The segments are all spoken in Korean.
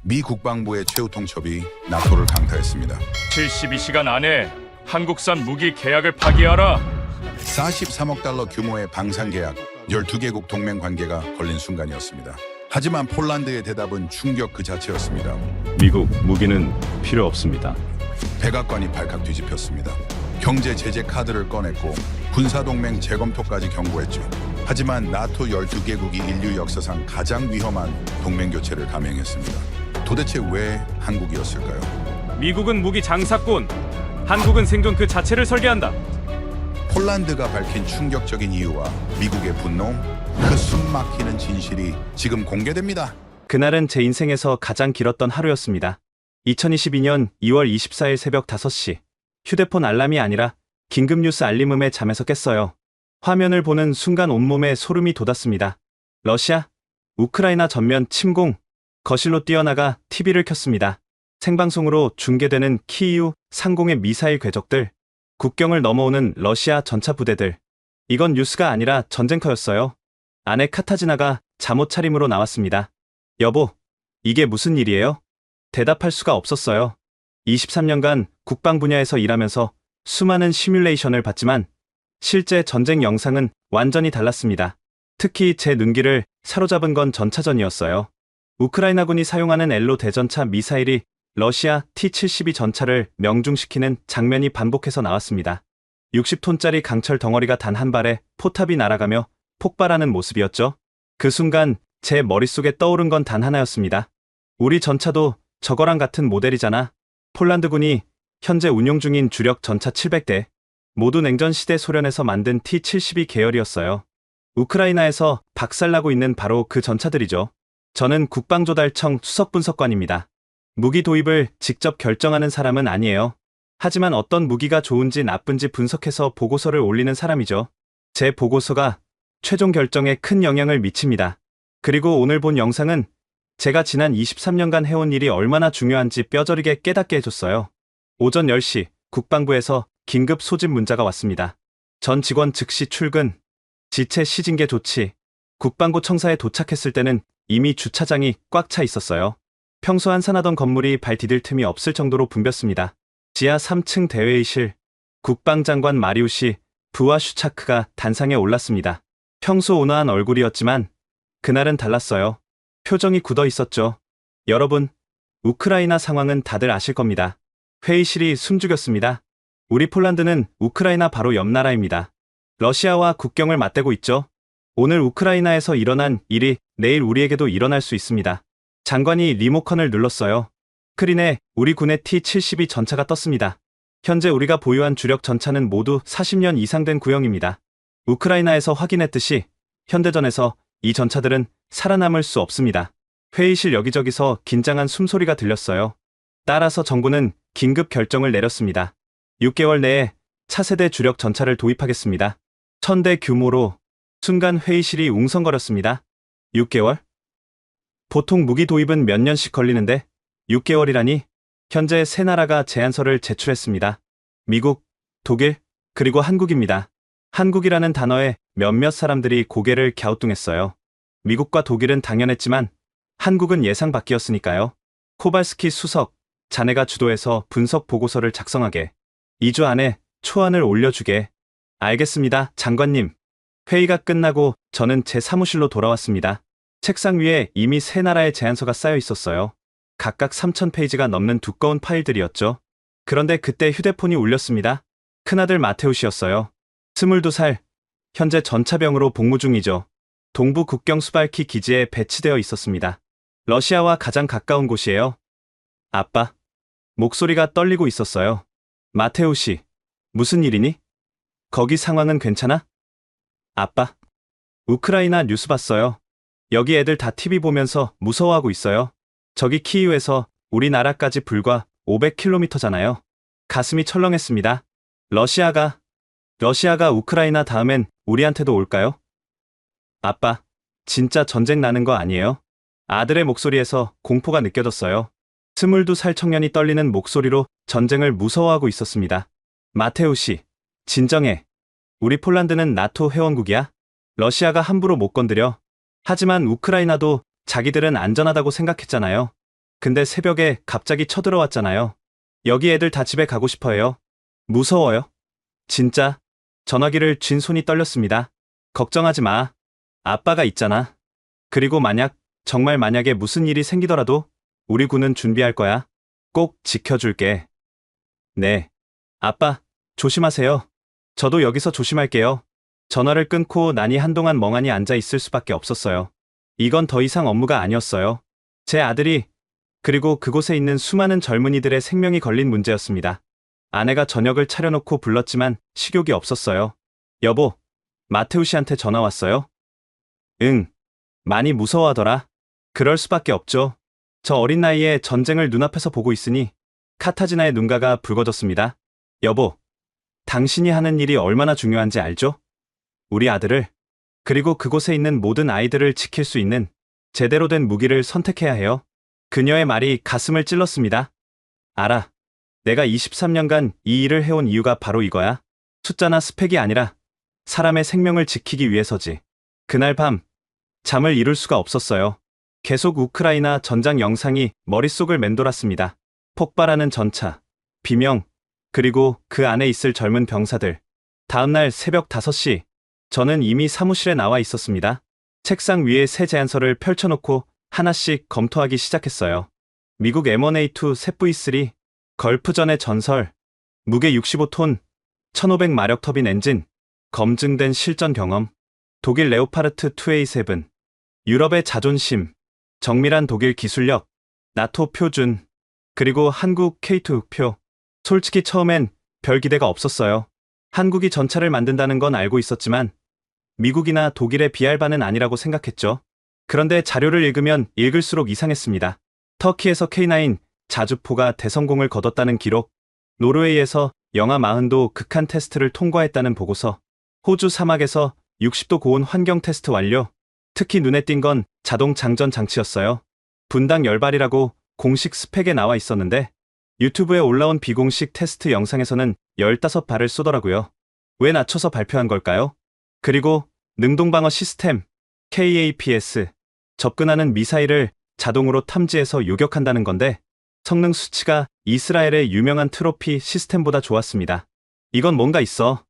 미 국방부의 최후 통첩이 나토를 강타했습니다. 72시간 안에 한국산 무기 계약을 파기하라. 43억 달러 규모의 방산 계약, 12개국 동맹 관계가 걸린 순간이었습니다. 하지만 폴란드의 대답은 충격 그 자체였습니다. 미국 무기는 필요 없습니다. 백악관이 발칵 뒤집혔습니다. 경제 제재 카드를 꺼냈고 군사동맹 재검토까지 경고했죠. 하지만 나토 12개국이 인류 역사상 가장 위험한 동맹 교체를 감행했습니다. 도대체 왜 한국이었을까요? 미국은 무기 장사꾼, 한국은 생존 그 자체를 설계한다. 폴란드가 밝힌 충격적인 이유와 미국의 분노, 그 숨막히는 진실이 지금 공개됩니다. 그날은 제 인생에서 가장 길었던 하루였습니다. 2022년 2월 24일 새벽 5시, 휴대폰 알람이 아니라 긴급 뉴스 알림음에 잠에서 깼어요. 화면을 보는 순간 온몸에 소름이 돋았습니다. 러시아, 우크라이나 전면 침공, 거실로 뛰어나가 TV를 켰습니다. 생방송으로 중계되는 키이우 상공의 미사일 궤적들, 국경을 넘어오는 러시아 전차 부대들. 이건 뉴스가 아니라 전쟁터였어요. 아내 카타지나가 잠옷 차림으로 나왔습니다. 여보, 이게 무슨 일이에요? 대답할 수가 없었어요. 23년간 국방 분야에서 일하면서 수많은 시뮬레이션을 봤지만 실제 전쟁 영상은 완전히 달랐습니다. 특히 제 눈길을 사로잡은 건 전차전이었어요. 우크라이나군이 사용하는 엘로 대전차 미사일이 러시아 T-72 전차를 명중시키는 장면이 반복해서 나왔습니다. 60톤짜리 강철 덩어리가 단 한 발에 포탑이 날아가며 폭발하는 모습이었죠. 그 순간 제 머릿속에 떠오른 건 단 하나였습니다. 우리 전차도 저거랑 같은 모델이잖아. 폴란드군이 현재 운용 중인 주력 전차 700대, 모두 냉전시대 소련에서 만든 T-72 계열이었어요. 우크라이나에서 박살나고 있는 바로 그 전차들이죠. 저는 국방조달청 수석분석관입니다. 무기 도입을 직접 결정하는 사람은 아니에요. 하지만 어떤 무기가 좋은지 나쁜지 분석해서 보고서를 올리는 사람이죠. 제 보고서가 최종 결정에 큰 영향을 미칩니다. 그리고 오늘 본 영상은 제가 지난 23년간 해온 일이 얼마나 중요한지 뼈저리게 깨닫게 해줬어요. 오전 10시 국방부에서 긴급 소집 문자가 왔습니다. 전 직원 즉시 출근, 지체 시징계 조치. 국방부 청사에 도착했을 때는 이미 주차장이 꽉 차 있었어요. 평소 한산하던 건물이 발 디딜 틈이 없을 정도로 붐볐습니다. 지하 3층 대회의실, 국방장관 마리우시 부와슈차크가 단상에 올랐습니다. 평소 온화한 얼굴이었지만 그날은 달랐어요. 표정이 굳어 있었죠. 여러분, 우크라이나 상황은 다들 아실 겁니다. 회의실이 숨죽였습니다. 우리 폴란드는 우크라이나 바로 옆 나라입니다. 러시아와 국경을 맞대고 있죠. 오늘 우크라이나에서 일어난 일이 내일 우리에게도 일어날 수 있습니다. 장관이 리모컨을 눌렀어요. 스크린에 우리 군의 T-72 전차가 떴습니다. 현재 우리가 보유한 주력 전차는 모두 40년 이상 된 구형입니다. 우크라이나에서 확인했듯이 현대전에서 이 전차들은 살아남을 수 없습니다. 회의실 여기저기서 긴장한 숨소리가 들렸어요. 따라서 정부는 긴급 결정을 내렸습니다. 6개월 내에 차세대 주력 전차를 도입하겠습니다. 1000대 규모로. 순간 회의실이 웅성거렸습니다. 6개월? 보통 무기 도입은 몇 년씩 걸리는데 6개월이라니? 현재 세 나라가 제안서를 제출했습니다. 미국, 독일, 그리고 한국입니다. 한국이라는 단어에 몇몇 사람들이 고개를 갸우뚱했어요. 미국과 독일은 당연했지만 한국은 예상 밖이었으니까요. 코발스키 수석, 자네가 주도해서 분석 보고서를 작성하게. 2주 안에 초안을 올려주게. 알겠습니다, 장관님. 회의가 끝나고 저는 제 사무실로 돌아왔습니다. 책상 위에 이미 세 나라의 제안서가 쌓여 있었어요. 각각 3000페이지가 넘는 두꺼운 파일들이었죠. 그런데 그때 휴대폰이 울렸습니다. 큰아들 마테우시였어요. 22살, 현재 전차병으로 복무 중이죠. 동부 국경 수발키 기지에 배치되어 있었습니다. 러시아와 가장 가까운 곳이에요. 아빠. 목소리가 떨리고 있었어요. 마테우시, 무슨 일이니? 거기 상황은 괜찮아? 아빠. 우크라이나 뉴스 봤어요. 여기 애들 다 TV 보면서 무서워하고 있어요. 저기 키이우에서 우리나라까지 불과 500km잖아요. 가슴이 철렁했습니다. 러시아가 우크라이나 다음엔 우리한테도 올까요? 아빠, 진짜 전쟁 나는 거 아니에요? 아들의 목소리에서 공포가 느껴졌어요. 22살 청년이 떨리는 목소리로 전쟁을 무서워하고 있었습니다. 마테우시, 진정해. 우리 폴란드는 나토 회원국이야. 러시아가 함부로 못 건드려. 하지만 우크라이나도 자기들은 안전하다고 생각했잖아요. 근데 새벽에 갑자기 쳐들어왔잖아요. 여기 애들 다 집에 가고 싶어요. 무서워요. 진짜. 전화기를 쥔 손이 떨렸습니다. 걱정하지 마. 아빠가 있잖아. 그리고 정말 만약에 무슨 일이 생기더라도 우리 군은 준비할 거야. 꼭 지켜줄게. 네. 아빠, 조심하세요. 저도 여기서 조심할게요. 전화를 끊고 나니 한동안 멍하니 앉아 있을 수밖에 없었어요. 이건 더 이상 업무가 아니었어요. 제 아들이, 그리고 그곳에 있는 수많은 젊은이들의 생명이 걸린 문제였습니다. 아내가 저녁을 차려놓고 불렀지만 식욕이 없었어요. 여보, 마테우 씨한테 전화 왔어요? 응. 많이 무서워하더라. 그럴 수밖에 없죠. 저 어린 나이에 전쟁을 눈앞에서 보고 있으니 카타지나의 눈가가 붉어졌습니다. 여보, 당신이 하는 일이 얼마나 중요한지 알죠? 우리 아들을, 그리고 그곳에 있는 모든 아이들을 지킬 수 있는 제대로 된 무기를 선택해야 해요. 그녀의 말이 가슴을 찔렀습니다. 알아. 내가 23년간 이 일을 해온 이유가 바로 이거야. 숫자나 스펙이 아니라 사람의 생명을 지키기 위해서지. 그날 밤, 잠을 이룰 수가 없었어요. 계속 우크라이나 전장 영상이 머릿속을 맴돌았습니다. 폭발하는 전차, 비명, 그리고 그 안에 있을 젊은 병사들. 다음날 새벽 5시, 저는 이미 사무실에 나와 있었습니다. 책상 위에 새 제안서를 펼쳐놓고 하나씩 검토하기 시작했어요. 미국 M1A2 셋V3, 걸프전의 전설, 무게 65톤, 1500마력 터빈 엔진, 검증된 실전 경험, 독일 레오파르트 2A7, 유럽의 자존심, 정밀한 독일 기술력, 나토 표준, 그리고 한국 K2 흑표. 솔직히 처음엔 별 기대가 없었어요. 한국이 전차를 만든다는 건 알고 있었지만 미국이나 독일에 비할 바는 아니라고 생각했죠. 그런데 자료를 읽으면 읽을수록 이상했습니다. 터키에서 K9 자주포가 대성공을 거뒀다는 기록, 노르웨이에서 영하 40도 극한 테스트를 통과했다는 보고서, 호주 사막에서 60도 고온 환경 테스트 완료. 특히 눈에 띈 건 자동 장전 장치였어요. 분당 열발이라고 공식 스펙에 나와 있었는데 유튜브에 올라온 비공식 테스트 영상에서는 15발을 쏘더라고요. 왜 낮춰서 발표한 걸까요? 그리고 능동방어 시스템, KAPS, 접근하는 미사일을 자동으로 탐지해서 요격한다는 건데 성능 수치가 이스라엘의 유명한 트로피 시스템보다 좋았습니다. 이건 뭔가 있어.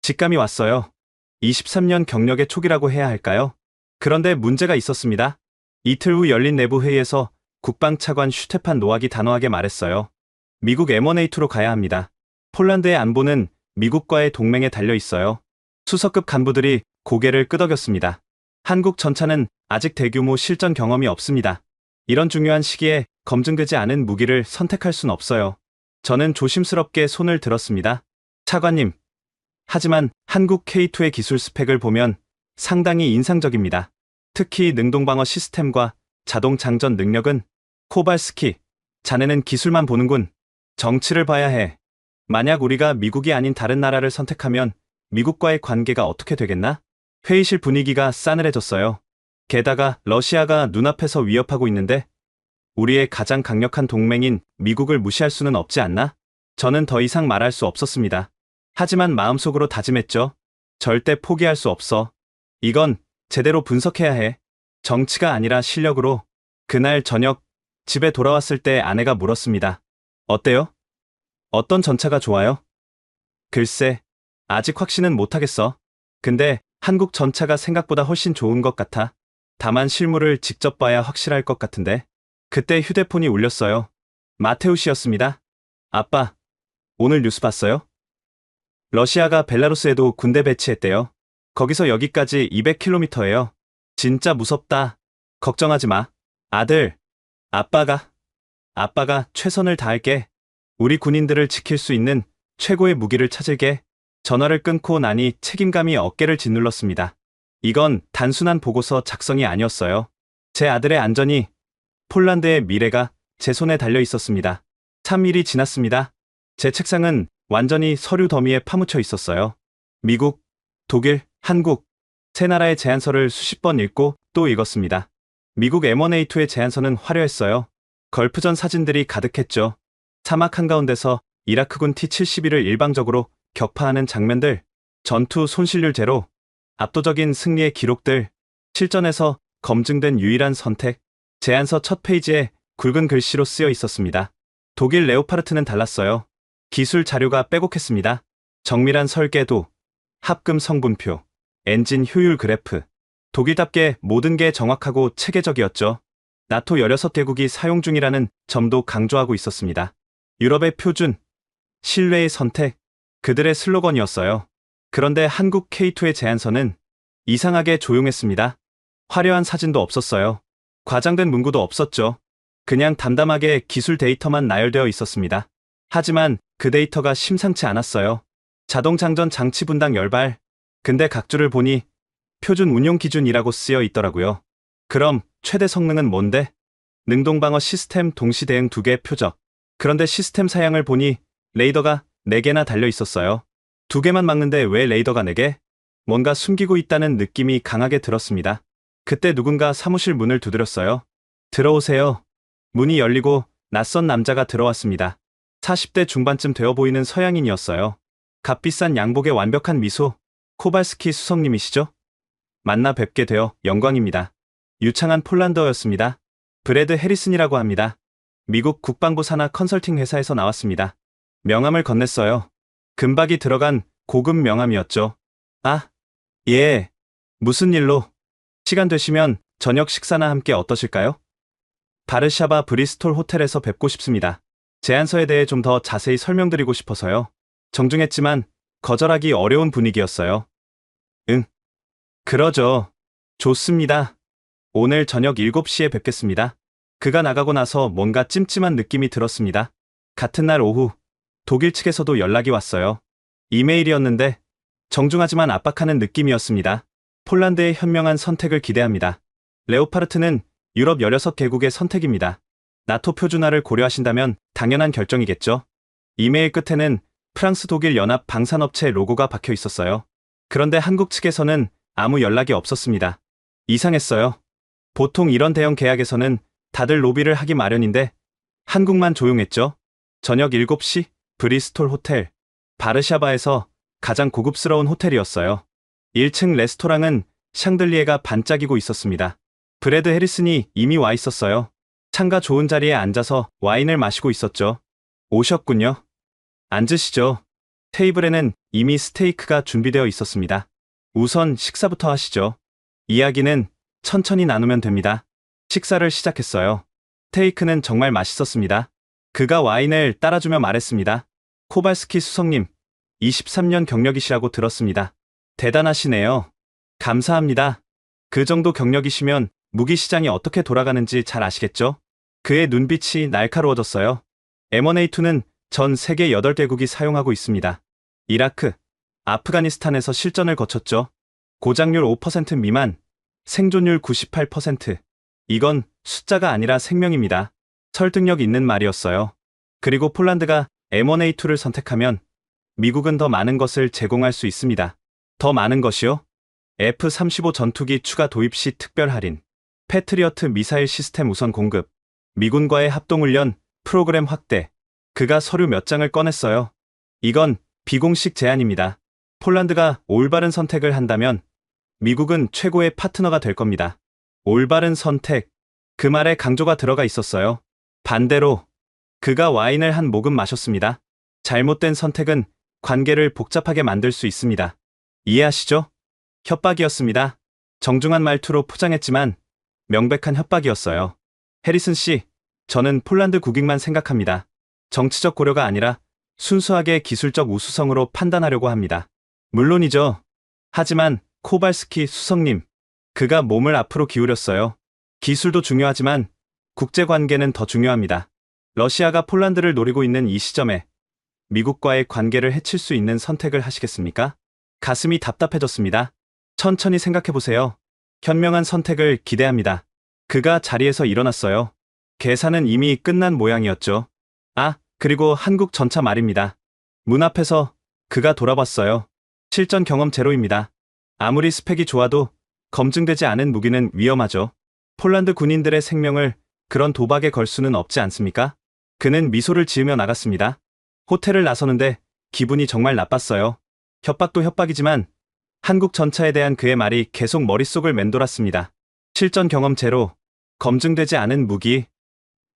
직감이 왔어요. 23년 경력의 초기라고 해야 할까요? 그런데 문제가 있었습니다. 이틀 후 열린 내부 회의에서 국방차관 슈테판 노악이 단호하게 말했어요. 미국 M1A2로 가야 합니다. 폴란드의 안보는 미국과의 동맹에 달려 있어요. 수석급 간부들이 고개를 끄덕였습니다. 한국 전차는 아직 대규모 실전 경험이 없습니다. 이런 중요한 시기에 검증되지 않은 무기를 선택할 순 없어요. 저는 조심스럽게 손을 들었습니다. 차관님, 하지만 한국 K2의 기술 스펙을 보면 상당히 인상적입니다. 특히 능동방어 시스템과 자동 장전 능력은. 코발스키, 자네는 기술만 보는군. 정치를 봐야 해. 만약 우리가 미국이 아닌 다른 나라를 선택하면 미국과의 관계가 어떻게 되겠나? 회의실 분위기가 싸늘해졌어요. 게다가 러시아가 눈앞에서 위협하고 있는데 우리의 가장 강력한 동맹인 미국을 무시할 수는 없지 않나? 저는 더 이상 말할 수 없었습니다. 하지만 마음속으로 다짐했죠. 절대 포기할 수 없어. 이건 제대로 분석해야 해. 정치가 아니라 실력으로. 그날 저녁 집에 돌아왔을 때 아내가 물었습니다. 어때요? 어떤 전차가 좋아요? 글쎄, 아직 확신은 못하겠어. 근데 한국 전차가 생각보다 훨씬 좋은 것 같아. 다만 실물을 직접 봐야 확실할 것 같은데. 그때 휴대폰이 울렸어요. 마테우 씨였습니다. 아빠, 오늘 뉴스 봤어요? 러시아가 벨라루스에도 군대 배치했대요. 거기서 여기까지 200km예요. 진짜 무섭다. 걱정하지 마. 아들, 아빠가 최선을 다할게. 우리 군인들을 지킬 수 있는 최고의 무기를 찾을게. 전화를 끊고 나니 책임감이 어깨를 짓눌렀습니다. 이건 단순한 보고서 작성이 아니었어요. 제 아들의 안전이, 폴란드의 미래가 제 손에 달려 있었습니다. 3일이 지났습니다. 제 책상은 완전히 서류 더미에 파묻혀 있었어요. 미국, 독일, 한국, 세 나라의 제안서를 수십 번 읽고 또 읽었습니다. 미국 M1A2의 제안서는 화려했어요. 걸프전 사진들이 가득했죠. 사막 한가운데서 이라크군 T-72를 일방적으로 격파하는 장면들, 전투 손실률 제로, 압도적인 승리의 기록들, 실전에서 검증된 유일한 선택. 제안서 첫 페이지에 굵은 글씨로 쓰여 있었습니다. 독일 레오파르트는 달랐어요. 기술 자료가 빼곡했습니다. 정밀한 설계도, 합금 성분표, 엔진 효율 그래프. 독일답게 모든 게 정확하고 체계적이었죠. 나토 16개국이 사용 중이라는 점도 강조하고 있었습니다. 유럽의 표준, 신뢰의 선택, 그들의 슬로건이었어요. 그런데 한국 K2의 제안서는 이상하게 조용했습니다. 화려한 사진도 없었어요. 과장된 문구도 없었죠. 그냥 담담하게 기술 데이터만 나열되어 있었습니다. 하지만 그 데이터가 심상치 않았어요. 자동 장전 장치 분당 열발. 근데 각주를 보니 표준 운용 기준이라고 쓰여 있더라고요. 그럼 최대 성능은 뭔데? 능동방어 시스템 동시 대응 2개 표적. 그런데 시스템 사양을 보니 레이더가 4개나 달려 있었어요. 2개만 막는데 왜 레이더가 4개? 뭔가 숨기고 있다는 느낌이 강하게 들었습니다. 그때 누군가 사무실 문을 두드렸어요. 들어오세요. 문이 열리고 낯선 남자가 들어왔습니다. 40대 중반쯤 되어 보이는 서양인이었어요. 값비싼 양복에 완벽한 미소. 코발스키 수석님이시죠? 만나 뵙게 되어 영광입니다. 유창한 폴란드어였습니다. 브래드 해리슨이라고 합니다. 미국 국방부 산하 컨설팅 회사에서 나왔습니다. 명함을 건넸어요. 금박이 들어간 고급 명함이었죠. 아, 예. 무슨 일로? 시간 되시면 저녁 식사나 함께 어떠실까요? 바르샤바 브리스톨 호텔에서 뵙고 싶습니다. 제안서에 대해 좀 더 자세히 설명드리고 싶어서요. 정중했지만 거절하기 어려운 분위기였어요. 응. 그러죠. 좋습니다. 오늘 저녁 7시에 뵙겠습니다. 그가 나가고 나서 뭔가 찜찜한 느낌이 들었습니다. 같은 날 오후, 독일 측에서도 연락이 왔어요. 이메일이었는데 정중하지만 압박하는 느낌이었습니다. 폴란드의 현명한 선택을 기대합니다. 레오파르트는 유럽 16개국의 선택입니다. 나토 표준화를 고려하신다면 당연한 결정이겠죠. 이메일 끝에는 프랑스 독일 연합 방산업체 로고가 박혀 있었어요. 그런데 한국 측에서는 아무 연락이 없었습니다. 이상했어요. 보통 이런 대형 계약에서는 다들 로비를 하기 마련인데 한국만 조용했죠. 저녁 7시 브리스톨 호텔. 바르샤바에서 가장 고급스러운 호텔이었어요. 1층 레스토랑은 샹들리에가 반짝이고 있었습니다. 브래드 해리슨이 이미 와 있었어요. 창가 좋은 자리에 앉아서 와인을 마시고 있었죠. 오셨군요. 앉으시죠. 테이블에는 이미 스테이크가 준비되어 있었습니다. 우선 식사부터 하시죠. 이야기는 천천히 나누면 됩니다. 식사를 시작했어요. 스테이크는 정말 맛있었습니다. 그가 와인을 따라주며 말했습니다. 코발스키 수석님, 23년 경력이시라고 들었습니다. 대단하시네요. 감사합니다. 그 정도 경력이시면 무기 시장이 어떻게 돌아가는지 잘 아시겠죠? 그의 눈빛이 날카로워졌어요. M1A2는 전 세계 8개국이 사용하고 있습니다. 이라크, 아프가니스탄에서 실전을 거쳤죠. 고장률 5% 미만, 생존율 98%. 이건 숫자가 아니라 생명입니다. 설득력 있는 말이었어요. 그리고 폴란드가 M1A2를 선택하면 미국은 더 많은 것을 제공할 수 있습니다. 더 많은 것이요? F-35 전투기 추가 도입 시 특별 할인, 패트리어트 미사일 시스템 우선 공급, 미군과의 합동훈련, 프로그램 확대. 그가 서류 몇 장을 꺼냈어요. 이건 비공식 제안입니다. 폴란드가 올바른 선택을 한다면 미국은 최고의 파트너가 될 겁니다. 올바른 선택. 그 말에 강조가 들어가 있었어요. 반대로 그가 와인을 한 모금 마셨습니다. 잘못된 선택은 관계를 복잡하게 만들 수 있습니다. 이해하시죠? 협박이었습니다. 정중한 말투로 포장했지만 명백한 협박이었어요. 해리슨 씨, 저는 폴란드 국익만 생각합니다. 정치적 고려가 아니라 순수하게 기술적 우수성으로 판단하려고 합니다. 물론이죠. 하지만 코발스키 수석님, 그가 몸을 앞으로 기울였어요. 기술도 중요하지만 국제관계는 더 중요합니다. 러시아가 폴란드를 노리고 있는 이 시점에 미국과의 관계를 해칠 수 있는 선택을 하시겠습니까? 가슴이 답답해졌습니다. 천천히 생각해보세요. 현명한 선택을 기대합니다. 그가 자리에서 일어났어요. 계산은 이미 끝난 모양이었죠. 아, 그리고 한국 전차 말입니다. 문 앞에서 그가 돌아봤어요. 실전 경험 제로입니다. 아무리 스펙이 좋아도 검증되지 않은 무기는 위험하죠. 폴란드 군인들의 생명을 그런 도박에 걸 수는 없지 않습니까? 그는 미소를 지으며 나갔습니다. 호텔을 나서는데 기분이 정말 나빴어요. 협박도 협박이지만 한국 전차에 대한 그의 말이 계속 머릿속을 맴돌았습니다. 실전 경험 제로, 검증되지 않은 무기.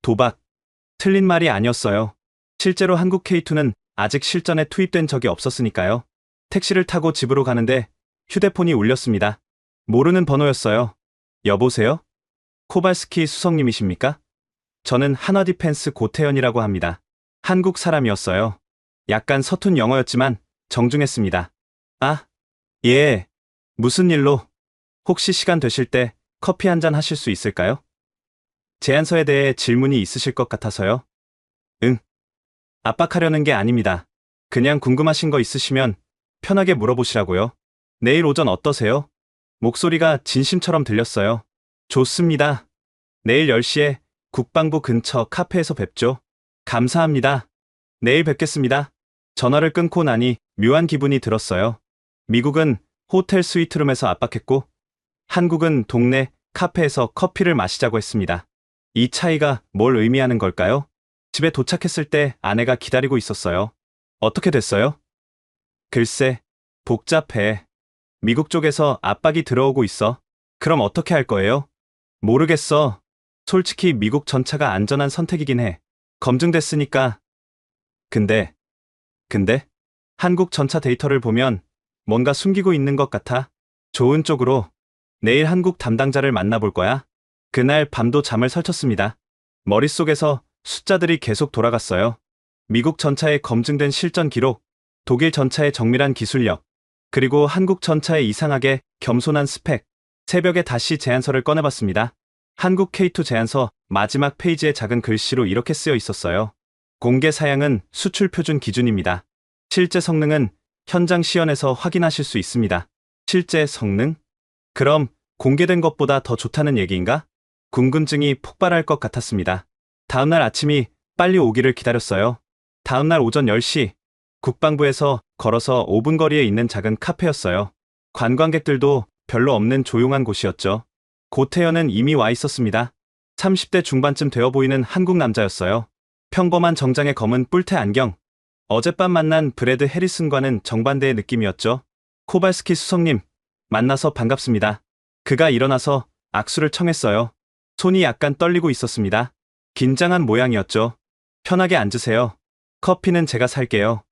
도박. 틀린 말이 아니었어요. 실제로 한국 K2는 아직 실전에 투입된 적이 없었으니까요. 택시를 타고 집으로 가는데 휴대폰이 울렸습니다. 모르는 번호였어요. 여보세요? 코발스키 수석님이십니까? 저는 한화디펜스 고태현이라고 합니다. 한국 사람이었어요. 약간 서툰 영어였지만 정중했습니다. 아, 예. 무슨 일로? 혹시 시간 되실 때 커피 한 잔 하실 수 있을까요? 제안서에 대해 질문이 있으실 것 같아서요. 응. 압박하려는 게 아닙니다. 그냥 궁금하신 거 있으시면 편하게 물어보시라고요. 내일 오전 어떠세요? 목소리가 진심처럼 들렸어요. 좋습니다. 내일 10시에 국방부 근처 카페에서 뵙죠. 감사합니다. 내일 뵙겠습니다. 전화를 끊고 나니 묘한 기분이 들었어요. 미국은 호텔 스위트룸에서 압박했고, 한국은 동네 카페에서 커피를 마시자고 했습니다. 이 차이가 뭘 의미하는 걸까요? 집에 도착했을 때 아내가 기다리고 있었어요. 어떻게 됐어요? 글쎄, 복잡해. 미국 쪽에서 압박이 들어오고 있어. 그럼 어떻게 할 거예요? 모르겠어. 솔직히 미국 전차가 안전한 선택이긴 해. 검증됐으니까. 근데 한국 전차 데이터를 보면 뭔가 숨기고 있는 것 같아. 좋은 쪽으로. 내일 한국 담당자를 만나볼 거야. 그날 밤도 잠을 설쳤습니다. 머릿속에서 숫자들이 계속 돌아갔어요. 미국 전차의 검증된 실전 기록, 독일 전차의 정밀한 기술력, 그리고 한국 전차의 이상하게 겸손한 스펙. 새벽에 다시 제안서를 꺼내봤습니다. 한국 K2 제안서 마지막 페이지에 작은 글씨로 이렇게 쓰여 있었어요. 공개 사양은 수출 표준 기준입니다. 실제 성능은 현장 시연에서 확인하실 수 있습니다. 실제 성능? 그럼 공개된 것보다 더 좋다는 얘기인가? 궁금증이 폭발할 것 같았습니다. 다음날 아침이 빨리 오기를 기다렸어요. 다음날 오전 10시, 국방부에서 걸어서 5분 거리에 있는 작은 카페였어요. 관광객들도 별로 없는 조용한 곳이었죠. 고태현은 이미 와 있었습니다. 30대 중반쯤 되어 보이는 한국 남자였어요. 평범한 정장에 검은 뿔테 안경. 어젯밤 만난 브래드 해리슨과는 정반대의 느낌이었죠. 코발스키 수석님, 만나서 반갑습니다. 그가 일어나서 악수를 청했어요. 손이 약간 떨리고 있었습니다. 긴장한 모양이었죠. 편하게 앉으세요. 커피는 제가 살게요.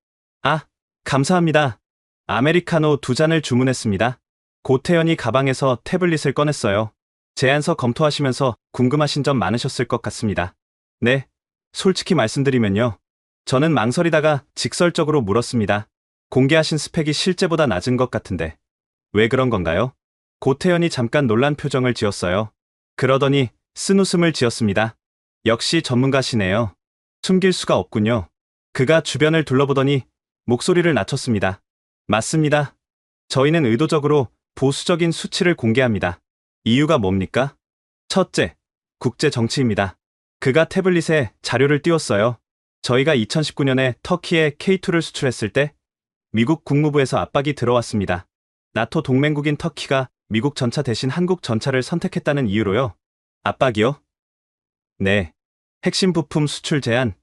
아, 감사합니다. 아메리카노 2잔을 주문했습니다. 고태현이 가방에서 태블릿을 꺼냈어요. 제안서 검토하시면서 궁금하신 점 많으셨을 것 같습니다. 네, 솔직히 말씀드리면요. 저는 망설이다가 직설적으로 물었습니다. 공개하신 스펙이 실제보다 낮은 것 같은데 왜 그런 건가요? 고태현이 잠깐 놀란 표정을 지었어요. 그러더니 쓴웃음을 지었습니다. 역시 전문가시네요. 숨길 수가 없군요. 그가 주변을 둘러보더니 목소리를 낮췄습니다. 맞습니다. 저희는 의도적으로 보수적인 수치를 공개합니다. 이유가 뭡니까? 첫째, 국제 정치입니다. 그가 태블릿에 자료를 띄웠어요. 저희가 2019년에 터키에 K2를 수출했을 때 미국 국무부에서 압박이 들어왔습니다. 나토 동맹국인 터키가 미국 전차 대신 한국 전차를 선택했다는 이유로요. 압박이요? 네. 핵심 부품 수출 제한,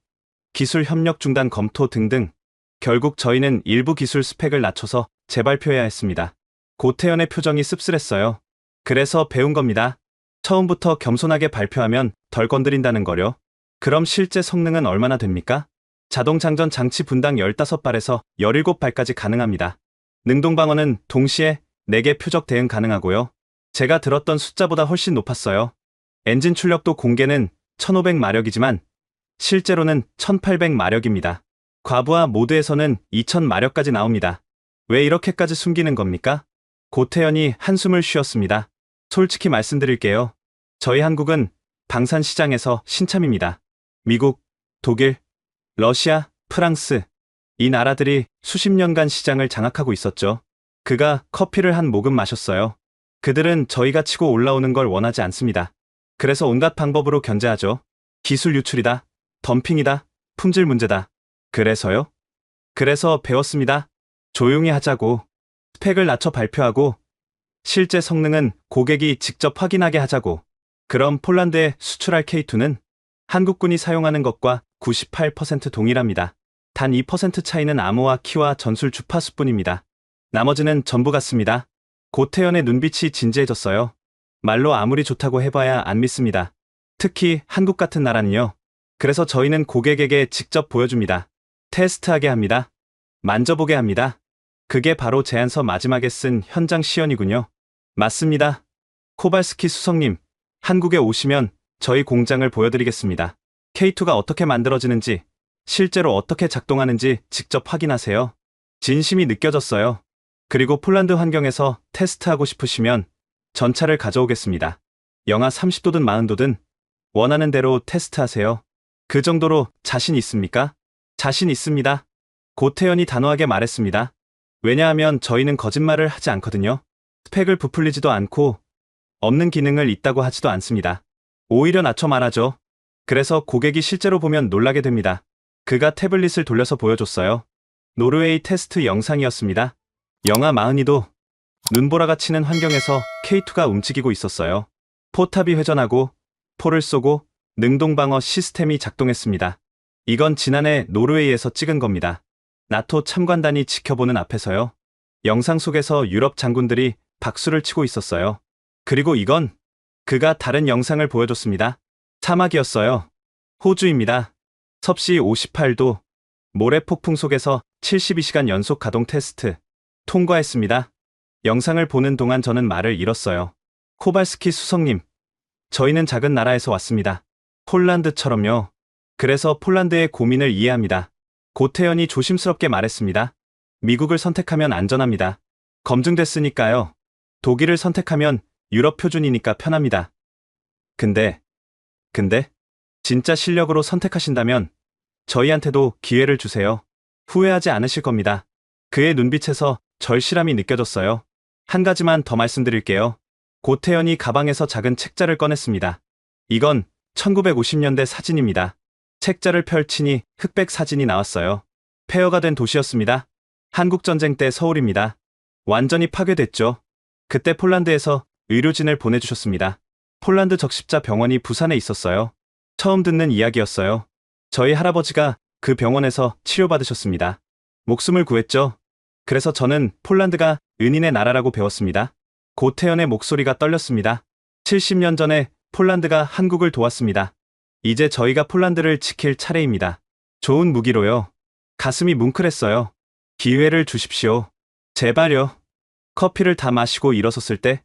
기술 협력 중단 검토 등등. 결국 저희는 일부 기술 스펙을 낮춰서 재발표해야 했습니다. 고태현의 표정이 씁쓸했어요. 그래서 배운 겁니다. 처음부터 겸손하게 발표하면 덜 건드린다는 거요. 그럼 실제 성능은 얼마나 됩니까? 자동장전 장치 분당 15발에서 17발까지 가능합니다. 능동방어는 동시에 4개 표적 대응 가능하고요. 제가 들었던 숫자보다 훨씬 높았어요. 엔진 출력도 공개는 1500마력이지만 실제로는 1800마력입니다. 과부하 모드에서는 2000마력까지 나옵니다. 왜 이렇게까지 숨기는 겁니까? 고태현이 한숨을 쉬었습니다. 솔직히 말씀드릴게요. 저희 한국은 방산 시장에서 신참입니다. 미국, 독일, 러시아, 프랑스, 이 나라들이 수십 년간 시장을 장악하고 있었죠. 그가 커피를 한 모금 마셨어요. 그들은 저희가 치고 올라오는 걸 원하지 않습니다. 그래서 온갖 방법으로 견제하죠. 기술 유출이다, 덤핑이다, 품질 문제다. 그래서요? 그래서 배웠습니다. 조용히 하자고, 스펙을 낮춰 발표하고, 실제 성능은 고객이 직접 확인하게 하자고. 그럼 폴란드에 수출할 K2는 한국군이 사용하는 것과 98% 동일합니다. 단 2% 차이는 암호화 키와 전술 주파수뿐입니다. 나머지는 전부 같습니다. 고태현의 눈빛이 진지해졌어요. 말로 아무리 좋다고 해봐야 안 믿습니다. 특히 한국 같은 나라는요. 그래서 저희는 고객에게 직접 보여줍니다. 테스트하게 합니다. 만져보게 합니다. 그게 바로 제안서 마지막에 쓴 현장 시연이군요. 맞습니다. 코발스키 수석님, 한국에 오시면 저희 공장을 보여드리겠습니다. K2가 어떻게 만들어지는지, 실제로 어떻게 작동하는지 직접 확인하세요. 진심이 느껴졌어요. 그리고 폴란드 환경에서 테스트하고 싶으시면 전차를 가져오겠습니다. 영하 30도든 40도든 원하는 대로 테스트하세요. 그 정도로 자신 있습니까? 자신 있습니다. 고태연이 단호하게 말했습니다. 왜냐하면 저희는 거짓말을 하지 않거든요. 스펙을 부풀리지도 않고 없는 기능을 있다고 하지도 않습니다. 오히려 낮춰 말하죠. 그래서 고객이 실제로 보면 놀라게 됩니다. 그가 태블릿을 돌려서 보여줬어요. 노르웨이 테스트 영상이었습니다. 영하 42도, 눈보라가 치는 환경에서 K2가 움직이고 있었어요. 포탑이 회전하고 포를 쏘고 능동방어 시스템이 작동했습니다. 이건 지난해 노르웨이에서 찍은 겁니다. 나토 참관단이 지켜보는 앞에서요. 영상 속에서 유럽 장군들이 박수를 치고 있었어요. 그리고 이건 그가 다른 영상을 보여줬습니다. 사막이었어요. 호주입니다. 섭씨 58도, 모래 폭풍 속에서 72시간 연속 가동 테스트 통과했습니다. 영상을 보는 동안 저는 말을 잃었어요. 코발스키 수석님, 저희는 작은 나라에서 왔습니다. 폴란드처럼요. 그래서 폴란드의 고민을 이해합니다. 고태연이 조심스럽게 말했습니다. 미국을 선택하면 안전합니다. 검증됐으니까요. 독일을 선택하면 유럽 표준이니까 편합니다. 근데 진짜 실력으로 선택하신다면 저희한테도 기회를 주세요. 후회하지 않으실 겁니다. 그의 눈빛에서 절실함이 느껴졌어요. 한 가지만 더 말씀드릴게요. 고태연이 가방에서 작은 책자를 꺼냈습니다. 이건 1950년대 사진입니다. 책자를 펼치니 흑백 사진이 나왔어요. 폐허가 된 도시였습니다. 한국전쟁 때 서울입니다. 완전히 파괴됐죠. 그때 폴란드에서 의료진을 보내주셨습니다. 폴란드 적십자 병원이 부산에 있었어요. 처음 듣는 이야기였어요. 저희 할아버지가 그 병원에서 치료받으셨습니다. 목숨을 구했죠. 그래서 저는 폴란드가 은인의 나라라고 배웠습니다. 고태연의 목소리가 떨렸습니다. 70년 전에 폴란드가 한국을 도왔습니다. 이제 저희가 폴란드를 지킬 차례입니다. 좋은 무기로요. 가슴이 뭉클했어요. 기회를 주십시오. 제발요. 커피를 다 마시고 일어섰을 때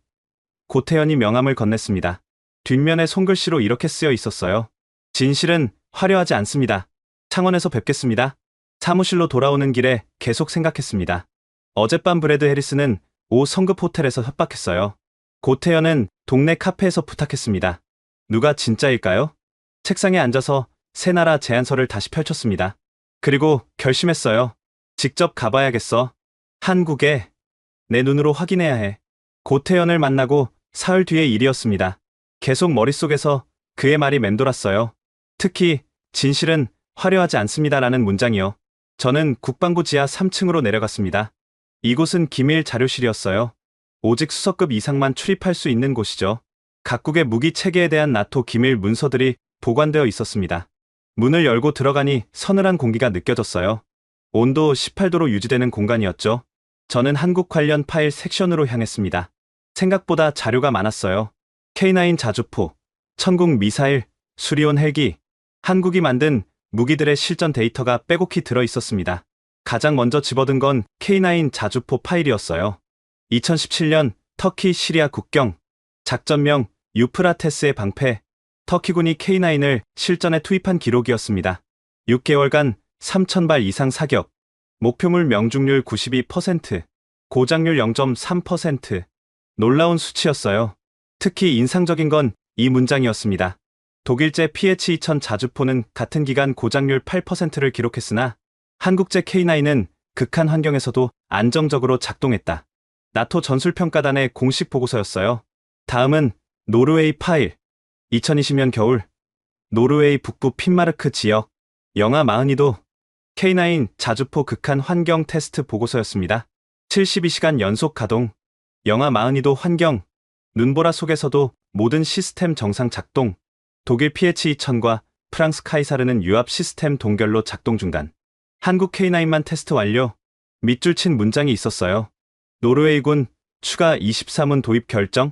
고태연이 명함을 건넸습니다. 뒷면에 손글씨로 이렇게 쓰여 있었어요. 진실은 화려하지 않습니다. 창원에서 뵙겠습니다. 사무실로 돌아오는 길에 계속 생각했습니다. 어젯밤 브래드 해리스는 성급 호텔에서 협박했어요. 고태연은 동네 카페에서 부탁했습니다. 누가 진짜일까요? 책상에 앉아서 새 나라 제안서를 다시 펼쳤습니다. 그리고 결심했어요. 직접 가봐야겠어. 한국에 내 눈으로 확인해야 해. 고태연을 만나고 사흘 뒤의 일이었습니다. 계속 머릿속에서 그의 말이 맴돌았어요. 특히 진실은 화려하지 않습니다라는 문장이요. 저는 국방부 지하 3층으로 내려갔습니다. 이곳은 기밀 자료실이었어요. 오직 수석급 이상만 출입할 수 있는 곳이죠. 각국의 무기 체계에 대한 나토 기밀 문서들이 보관되어 있었습니다. 문을 열고 들어가니 서늘한 공기가 느껴졌어요. 온도 18도로 유지되는 공간이었죠. 저는 한국 관련 파일 섹션으로 향했습니다. 생각보다 자료가 많았어요. K9 자주포, 천국 미사일, 수리온 헬기, 한국이 만든 무기들의 실전 데이터가 빼곡히 들어 있었습니다. 가장 먼저 집어든 건 K9 자주포 파일이었어요. 2017년 터키 시리아 국경, 작전명 유프라테스의 방패, 터키군이 K9을 실전에 투입한 기록이었습니다. 6개월간 3,000발 이상 사격, 목표물 명중률 92%, 고장률 0.3%. 놀라운 수치였어요. 특히 인상적인 건 이 문장이었습니다. 독일제 PH-2000 자주포는 같은 기간 고장률 8%를 기록했으나 한국제 K9은 극한 환경에서도 안정적으로 작동했다. 나토 전술평가단의 공식 보고서였어요. 다음은 노르웨이 파일. 2020년 겨울 노르웨이 북부 핀마르크 지역 영하 42도 K9 자주포 극한 환경 테스트 보고서였습니다. 72시간 연속 가동, 영하 42도 환경, 눈보라 속에서도 모든 시스템 정상 작동, 독일 PH-2000과 프랑스 카이사르는 유압 시스템 동결로 작동 중단. 한국 K9만 테스트 완료. 밑줄 친 문장이 있었어요. 노르웨이군 추가 23문 도입 결정.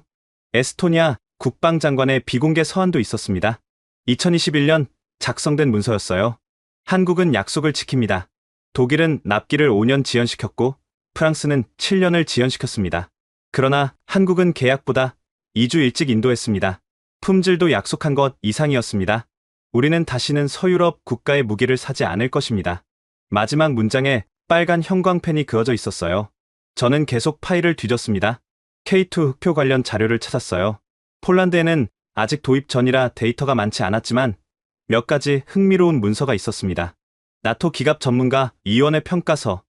에스토니아 국방장관의 비공개 서한도 있었습니다. 2021년 작성된 문서였어요. 한국은 약속을 지킵니다. 독일은 납기를 5년 지연시켰고 프랑스는 7년을 지연시켰습니다. 그러나 한국은 계약보다 2주 일찍 인도했습니다. 품질도 약속한 것 이상이었습니다. 우리는 다시는 서유럽 국가의 무기를 사지 않을 것입니다. 마지막 문장에 빨간 형광펜이 그어져 있었어요. 저는 계속 파일을 뒤졌습니다. K2 흑표 관련 자료를 찾았어요. 폴란드에는 아직 도입 전이라 데이터가 많지 않았지만 몇 가지 흥미로운 문서가 있었습니다. 나토 기갑 전문가 이원의 평가서,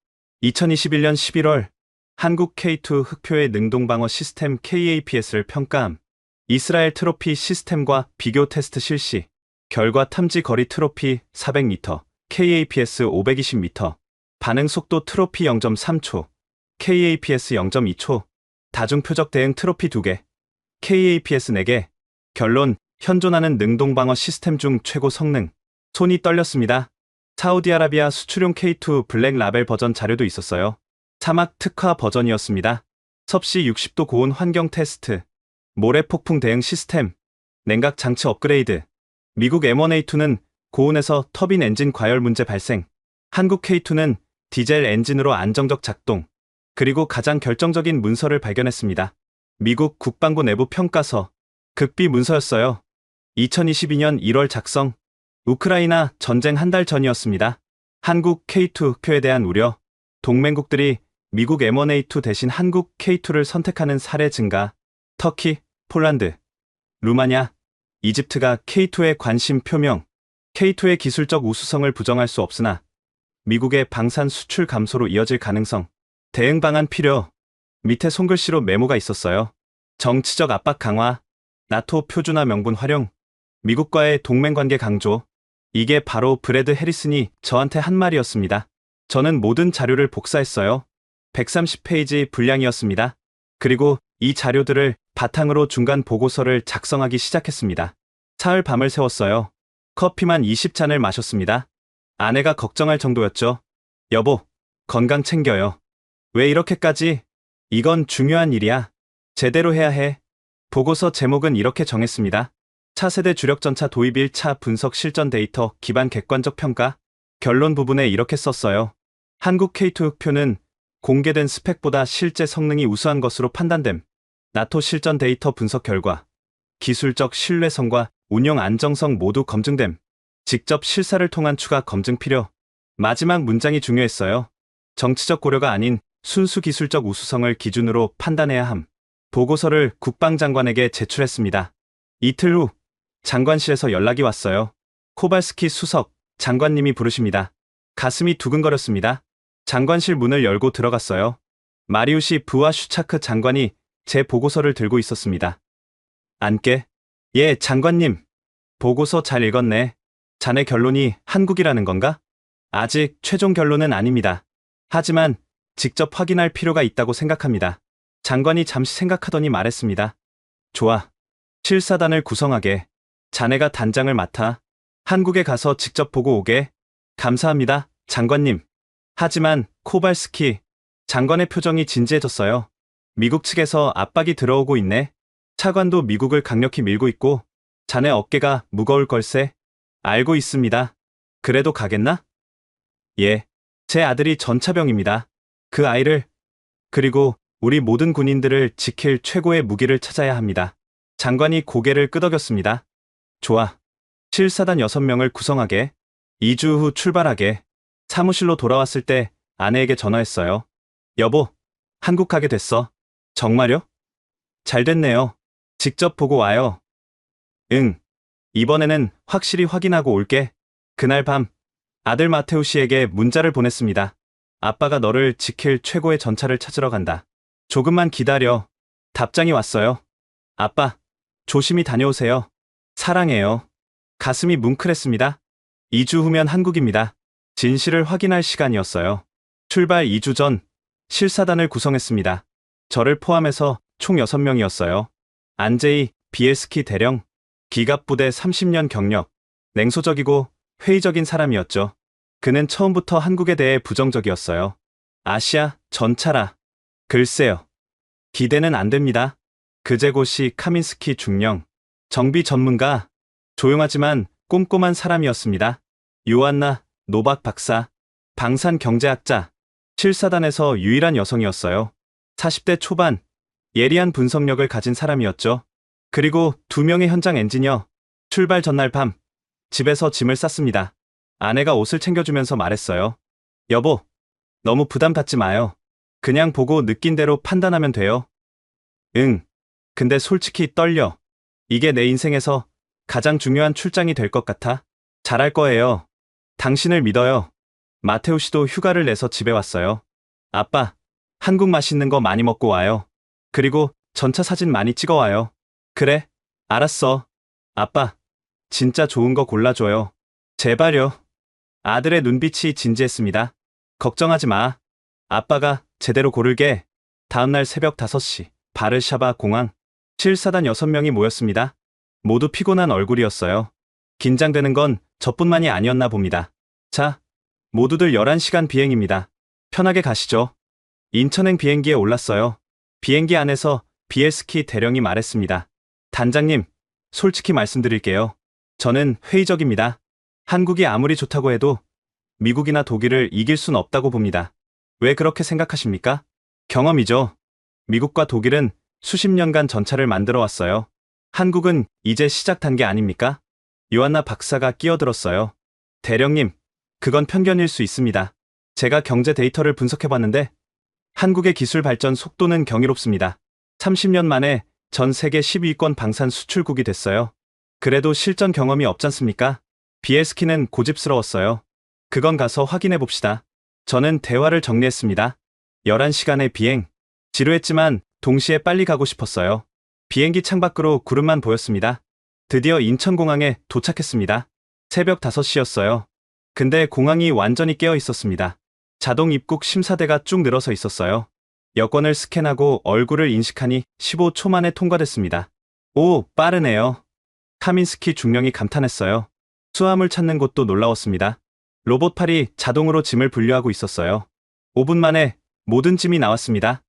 2021년 11월 한국 K2 흑표의 능동방어 시스템 KAPS를 평가함, 이스라엘 트로피 시스템과 비교 테스트 실시, 결과 탐지 거리 트로피 400m, KAPS 520m, 반응 속도 트로피 0.3초, KAPS 0.2초, 다중 표적 대응 트로피 2개, KAPS 4개, 결론, 현존하는 능동방어 시스템 중 최고 성능. 손이 떨렸습니다. 사우디아라비아 수출용 K2 블랙 라벨 버전 자료도 있었어요. 사막 특화 버전이었습니다. 섭씨 60도 고온 환경 테스트, 모래 폭풍 대응 시스템, 냉각 장치 업그레이드. 미국 M1A2는 고온에서 터빈 엔진 과열 문제 발생. 한국 K2는 디젤 엔진으로 안정적 작동. 그리고 가장 결정적인 문서를 발견했습니다. 미국 국방부 내부 평가서, 극비 문서였어요. 2022년 1월 작성. 우크라이나 전쟁 한 달 전이었습니다. 한국 K2 흑표에 대한 우려. 동맹국들이 미국 M1A2 대신 한국 K2를 선택하는 사례 증가. 터키, 폴란드, 루마니아, 이집트가 K2에 관심 표명. K2의 기술적 우수성을 부정할 수 없으나 미국의 방산 수출 감소로 이어질 가능성. 대응 방안 필요. 밑에 손글씨로 메모가 있었어요. 정치적 압박 강화, 나토 표준화 명분 활용, 미국과의 동맹관계 강조. 이게 바로 브래드 해리슨이 저한테 한 말이었습니다. 저는 모든 자료를 복사했어요. 130페이지 분량이었습니다. 그리고 이 자료들을 바탕으로 중간 보고서를 작성하기 시작했습니다. 사흘 밤을 새웠어요. 커피만 20잔을 마셨습니다. 아내가 걱정할 정도였죠. 여보, 건강 챙겨요. 왜 이렇게까지? 이건 중요한 일이야. 제대로 해야 해. 보고서 제목은 이렇게 정했습니다. 차세대 주력전차 도입 1차 분석 실전 데이터 기반 객관적 평가. 결론 부분에 이렇게 썼어요. 한국 K2 흑표는 공개된 스펙보다 실제 성능이 우수한 것으로 판단됨. 나토 실전 데이터 분석 결과 기술적 신뢰성과 운영 안정성 모두 검증됨. 직접 실사를 통한 추가 검증 필요. 마지막 문장이 중요했어요. 정치적 고려가 아닌 순수 기술적 우수성을 기준으로 판단해야 함. 보고서를 국방장관에게 제출했습니다. 이틀 후 장관실에서 연락이 왔어요. 코발스키 수석, 장관님이 부르십니다. 가슴이 두근거렸습니다. 장관실 문을 열고 들어갔어요. 마리우시 부아슈차크 장관이 제 보고서를 들고 있었습니다. 앉게. 예, 장관님. 보고서 잘 읽었네. 자네 결론이 한국이라는 건가? 아직 최종 결론은 아닙니다. 하지만 직접 확인할 필요가 있다고 생각합니다. 장관이 잠시 생각하더니 말했습니다. 좋아. 실사단을 구성하게. 자네가 단장을 맡아. 한국에 가서 직접 보고 오게. 감사합니다, 장관님. 하지만 코발스키 장관의 표정이 진지해졌어요. 미국 측에서 압박이 들어오고 있네. 차관도 미국을 강력히 밀고 있고 자네 어깨가 무거울 걸세. 알고 있습니다. 그래도 가겠나? 예. 제 아들이 전차병입니다. 그 아이를, 그리고 우리 모든 군인들을 지킬 최고의 무기를 찾아야 합니다. 장관이 고개를 끄덕였습니다. 좋아. 실사단 6명을 구성하게. 2주 후 출발하게. 사무실로 돌아왔을 때 아내에게 전화했어요. 여보, 한국 가게 됐어. 정말요? 잘 됐네요. 직접 보고 와요. 응. 이번에는 확실히 확인하고 올게. 그날 밤 아들 마테우 씨에게 문자를 보냈습니다. 아빠가 너를 지킬 최고의 전차를 찾으러 간다. 조금만 기다려. 답장이 왔어요. 아빠, 조심히 다녀오세요. 사랑해요. 가슴이 뭉클했습니다. 2주 후면 한국입니다. 진실을 확인할 시간이었어요. 출발 2주 전 실사단을 구성했습니다. 저를 포함해서 총 6명이었어요. 안제이 비엘스키 대령, 기갑부대 30년 경력, 냉소적이고 회의적인 사람이었죠. 그는 처음부터 한국에 대해 부정적이었어요. 아시아, 전차라. 글쎄요. 기대는 안 됩니다. 그제고시 카민스키 중령, 정비 전문가, 조용하지만 꼼꼼한 사람이었습니다. 요한나 노박 박사, 방산 경제학자, 7사단에서 유일한 여성이었어요. 40대 초반, 예리한 분석력을 가진 사람이었죠. 그리고 2명의 현장 엔지니어, 출발 전날 밤, 집에서 짐을 쌌습니다. 아내가 옷을 챙겨주면서 말했어요. 여보, 너무 부담 갖지 마요. 그냥 보고 느낀 대로 판단하면 돼요. 응. 근데 솔직히 떨려. 이게 내 인생에서 가장 중요한 출장이 될 것 같아. 잘할 거예요. 당신을 믿어요. 마테우 씨도 휴가를 내서 집에 왔어요. 아빠, 한국 맛있는 거 많이 먹고 와요. 그리고 전차 사진 많이 찍어 와요. 그래, 알았어. 아빠, 진짜 좋은 거 골라줘요. 제발요. 아들의 눈빛이 진지했습니다. 걱정하지 마. 아빠가 제대로 고를게. 다음날 새벽 5시, 바르샤바 공항. 7사단 6명이 모였습니다. 모두 피곤한 얼굴이었어요. 긴장되는 건 저뿐만이 아니었나 봅니다. 자, 모두들 11시간 비행입니다. 편하게 가시죠. 인천행 비행기에 올랐어요. 비행기 안에서 비엘스키 대령이 말했습니다. 단장님, 솔직히 말씀드릴게요. 저는 회의적입니다. 한국이 아무리 좋다고 해도 미국이나 독일을 이길 순 없다고 봅니다. 왜 그렇게 생각하십니까? 경험이죠. 미국과 독일은 수십 년간 전차를 만들어 왔어요. 한국은 이제 시작 단계 아닙니까? 요한나 박사가 끼어들었어요. 대령님, 그건 편견일 수 있습니다. 제가 경제 데이터를 분석해봤는데 한국의 기술 발전 속도는 경이롭습니다. 30년 만에 전 세계 10위권 방산 수출국이 됐어요. 그래도 실전 경험이 없잖습니까? 비엘스키는 고집스러웠어요. 그건 가서 확인해 봅시다. 저는 대화를 정리했습니다. 11시간의 비행. 지루했지만 동시에 빨리 가고 싶었어요. 비행기 창밖으로 구름만 보였습니다. 드디어 인천공항에 도착했습니다. 새벽 5시였어요. 근데 공항이 완전히 깨어 있었습니다. 자동 입국 심사대가 쭉 늘어서 있었어요. 여권을 스캔하고 얼굴을 인식하니 15초 만에 통과됐습니다. 오, 빠르네요. 카민스키 중령이 감탄했어요. 수화물 찾는 곳도 놀라웠습니다. 로봇팔이 자동으로 짐을 분류하고 있었어요. 5분 만에 모든 짐이 나왔습니다.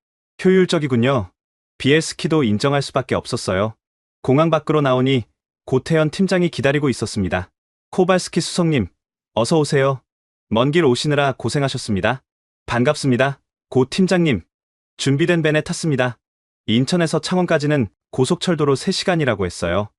효율적이군요. 비엘스키도 인정할 수밖에 없었어요. 공항 밖으로 나오니 고태현 팀장이 기다리고 있었습니다. 코발스키 수석님, 어서 오세요. 먼 길 오시느라 고생하셨습니다. 반갑습니다. 고 팀장님. 준비된 벤에 탔습니다. 인천에서 창원까지는 고속철도로 3시간이라고 했어요.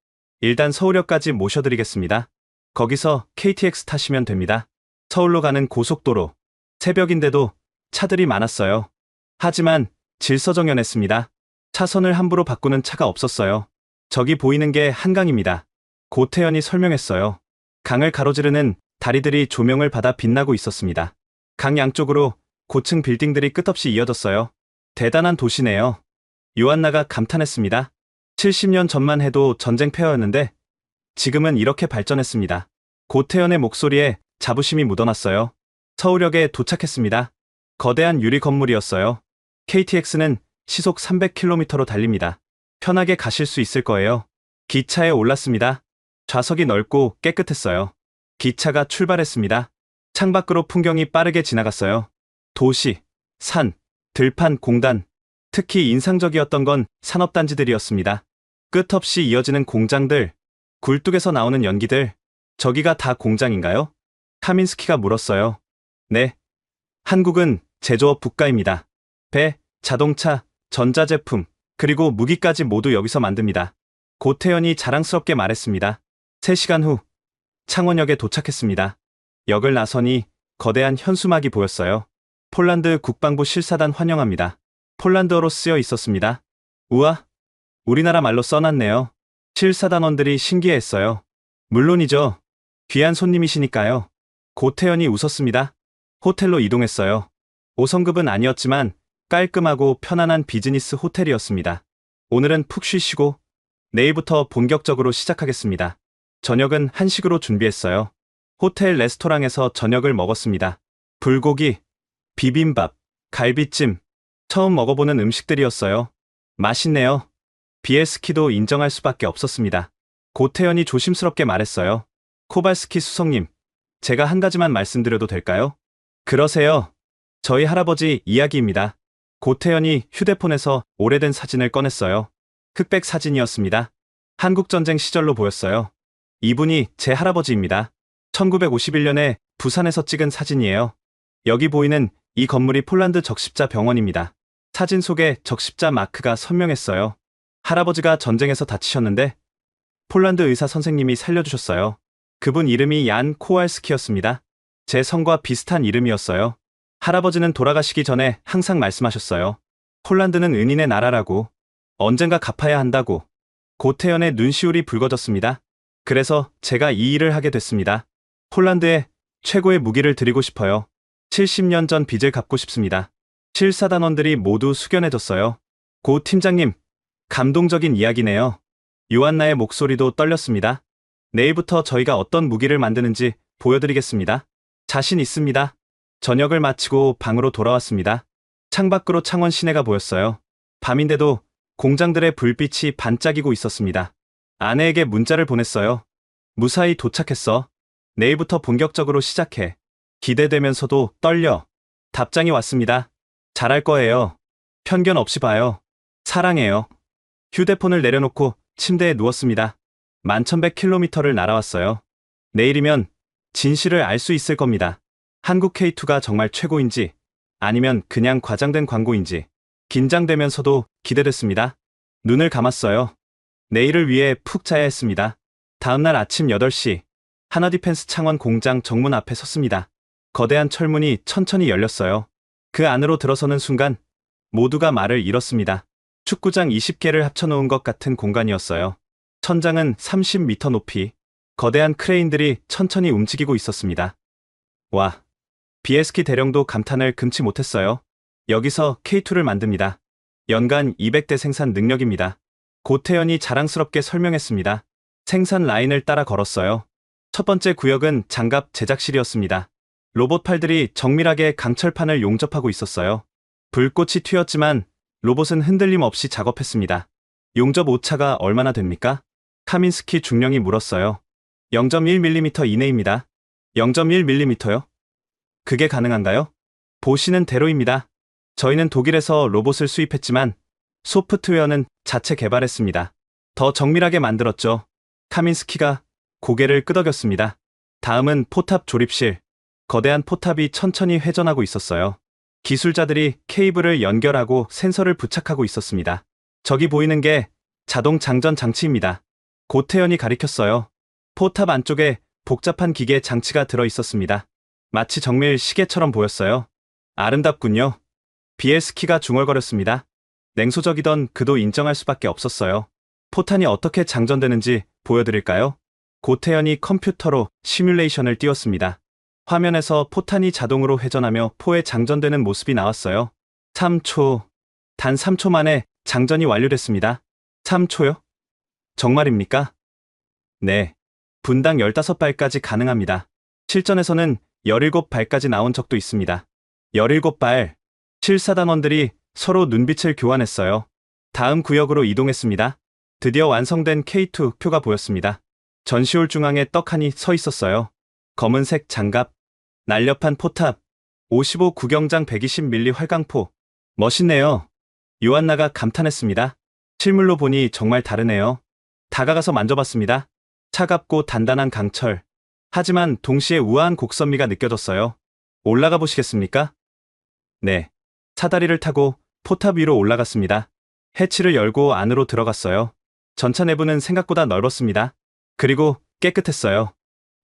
일단 서울역까지 모셔드리겠습니다. 거기서 KTX 타시면 됩니다. 서울로 가는 고속도로. 새벽인데도 차들이 많았어요. 하지만 질서정연했습니다. 차선을 함부로 바꾸는 차가 없었어요. 저기 보이는 게 한강입니다. 고태현이 설명했어요. 강을 가로지르는 다리들이 조명을 받아 빛나고 있었습니다. 강 양쪽으로 고층 빌딩들이 끝없이 이어졌어요. 대단한 도시네요. 요한나가 감탄했습니다. 70년 전만 해도 전쟁 폐허였는데 지금은 이렇게 발전했습니다. 고태현의 목소리에 자부심이 묻어났어요. 서울역에 도착했습니다. 거대한 유리 건물이었어요. KTX는 시속 300km로 달립니다. 편하게 가실 수 있을 거예요. 기차에 올랐습니다. 좌석이 넓고 깨끗했어요. 기차가 출발했습니다. 창밖으로 풍경이 빠르게 지나갔어요. 도시, 산, 들판, 공단. 특히 인상적이었던 건 산업단지들이었습니다. 끝없이 이어지는 공장들, 굴뚝에서 나오는 연기들. 저기가 다 공장인가요? 카민스키가 물었어요. 네. 한국은 제조업 국가입니다. 배, 자동차, 전자제품, 그리고 무기까지 모두 여기서 만듭니다. 고태현이 자랑스럽게 말했습니다. 3시간 후 창원역에 도착했습니다. 역을 나서니 거대한 현수막이 보였어요. 폴란드 국방부 실사단 환영합니다. 폴란드어로 쓰여 있었습니다. 우와, 우리나라 말로 써놨네요. 실사단원들이 신기해했어요. 물론이죠. 귀한 손님이시니까요. 고태현이 웃었습니다. 호텔로 이동했어요. 5성급은 아니었지만 깔끔하고 편안한 비즈니스 호텔이었습니다. 오늘은 푹 쉬시고 내일부터 본격적으로 시작하겠습니다. 저녁은 한식으로 준비했어요. 호텔 레스토랑에서 저녁을 먹었습니다. 불고기, 비빔밥, 갈비찜. 처음 먹어보는 음식들이었어요. 맛있네요. 비엘스키도 인정할 수밖에 없었습니다. 고태현이 조심스럽게 말했어요. 코발스키 수석님, 제가 한 가지만 말씀드려도 될까요? 그러세요. 저희 할아버지 이야기입니다. 고태현이 휴대폰에서 오래된 사진을 꺼냈어요. 흑백 사진이었습니다. 한국전쟁 시절로 보였어요. 이분이 제 할아버지입니다. 1951년에 부산에서 찍은 사진이에요. 여기 보이는 이 건물이 폴란드 적십자 병원입니다. 사진 속에 적십자 마크가 선명했어요. 할아버지가 전쟁에서 다치셨는데 폴란드 의사 선생님이 살려주셨어요. 그분 이름이 얀 코왈스키였습니다. 제 성과 비슷한 이름이었어요. 할아버지는 돌아가시기 전에 항상 말씀하셨어요. 폴란드는 은인의 나라라고, 언젠가 갚아야 한다고. 고태연의 눈시울이 붉어졌습니다. 그래서 제가 이 일을 하게 됐습니다. 폴란드에 최고의 무기를 드리고 싶어요. 70년 전 빚을 갚고 싶습니다. 실사단원들이 모두 숙연해졌어요. 고 팀장님, 감동적인 이야기네요. 요한나의 목소리도 떨렸습니다. 내일부터 저희가 어떤 무기를 만드는지 보여드리겠습니다. 자신 있습니다. 저녁을 마치고 방으로 돌아왔습니다. 창밖으로 창원 시내가 보였어요. 밤인데도 공장들의 불빛이 반짝이고 있었습니다. 아내에게 문자를 보냈어요. 무사히 도착했어. 내일부터 본격적으로 시작해. 기대되면서도 떨려. 답장이 왔습니다. 잘할 거예요. 편견 없이 봐요. 사랑해요. 휴대폰을 내려놓고 침대에 누웠습니다. 1100km를 날아왔어요. 내일이면 진실을 알 수 있을 겁니다. 한국 K2가 정말 최고인지 아니면 그냥 과장된 광고인지 긴장되면서도 기대됐습니다. 눈을 감았어요. 내일을 위해 푹 자야 했습니다. 다음날 아침 8시 하나디펜스 창원 공장 정문 앞에 섰습니다. 거대한 철문이 천천히 열렸어요. 그 안으로 들어서는 순간 모두가 말을 잃었습니다. 축구장 20개를 합쳐놓은 것 같은 공간이었어요. 천장은 30m 높이, 거대한 크레인들이 천천히 움직이고 있었습니다. 와, 비에스키 대령도 감탄을 금치 못했어요. 여기서 K2를 만듭니다. 연간 200대 생산 능력입니다. 고태연이 자랑스럽게 설명했습니다. 생산 라인을 따라 걸었어요. 첫 번째 구역은 장갑 제작실이었습니다. 로봇 팔들이 정밀하게 강철판을 용접하고 있었어요. 불꽃이 튀었지만 로봇은 흔들림 없이 작업했습니다. 용접 오차가 얼마나 됩니까? 카민스키 중령이 물었어요. 0.1mm 이내입니다. 0.1mm요? 그게 가능한가요? 보시는 대로입니다. 저희는 독일에서 로봇을 수입했지만 소프트웨어는 자체 개발했습니다. 더 정밀하게 만들었죠. 카민스키가 고개를 끄덕였습니다. 다음은 포탑 조립실. 거대한 포탑이 천천히 회전하고 있었어요. 기술자들이 케이블을 연결하고 센서를 부착하고 있었습니다. 저기 보이는 게 자동 장전 장치입니다. 고태연이 가리켰어요. 포탑 안쪽에 복잡한 기계 장치가 들어 있었습니다. 마치 정밀 시계처럼 보였어요. 아름답군요. 비엘스키가 중얼거렸습니다. 냉소적이던 그도 인정할 수밖에 없었어요. 포탄이 어떻게 장전되는지 보여드릴까요? 고태연이 컴퓨터로 시뮬레이션을 띄웠습니다. 화면에서 포탄이 자동으로 회전하며 포에 장전되는 모습이 나왔어요. 3초. 단 3초 만에 장전이 완료됐습니다. 3초요? 정말입니까? 네. 분당 15발까지 가능합니다. 실전에서는 17발까지 나온 적도 있습니다. 17발. 실사단원들이 서로 눈빛을 교환했어요. 다음 구역으로 이동했습니다. 드디어 완성된 K2 표가 보였습니다. 전시홀 중앙에 떡하니 서 있었어요. 검은색 장갑, 날렵한 포탑, 55 구경장 120mm 활강포. 멋있네요. 요한나가 감탄했습니다. 실물로 보니 정말 다르네요. 다가가서 만져봤습니다. 차갑고 단단한 강철. 하지만 동시에 우아한 곡선미가 느껴졌어요. 올라가 보시겠습니까? 네. 사다리를 타고 포탑 위로 올라갔습니다. 해치를 열고 안으로 들어갔어요. 전차 내부는 생각보다 넓었습니다. 그리고 깨끗했어요.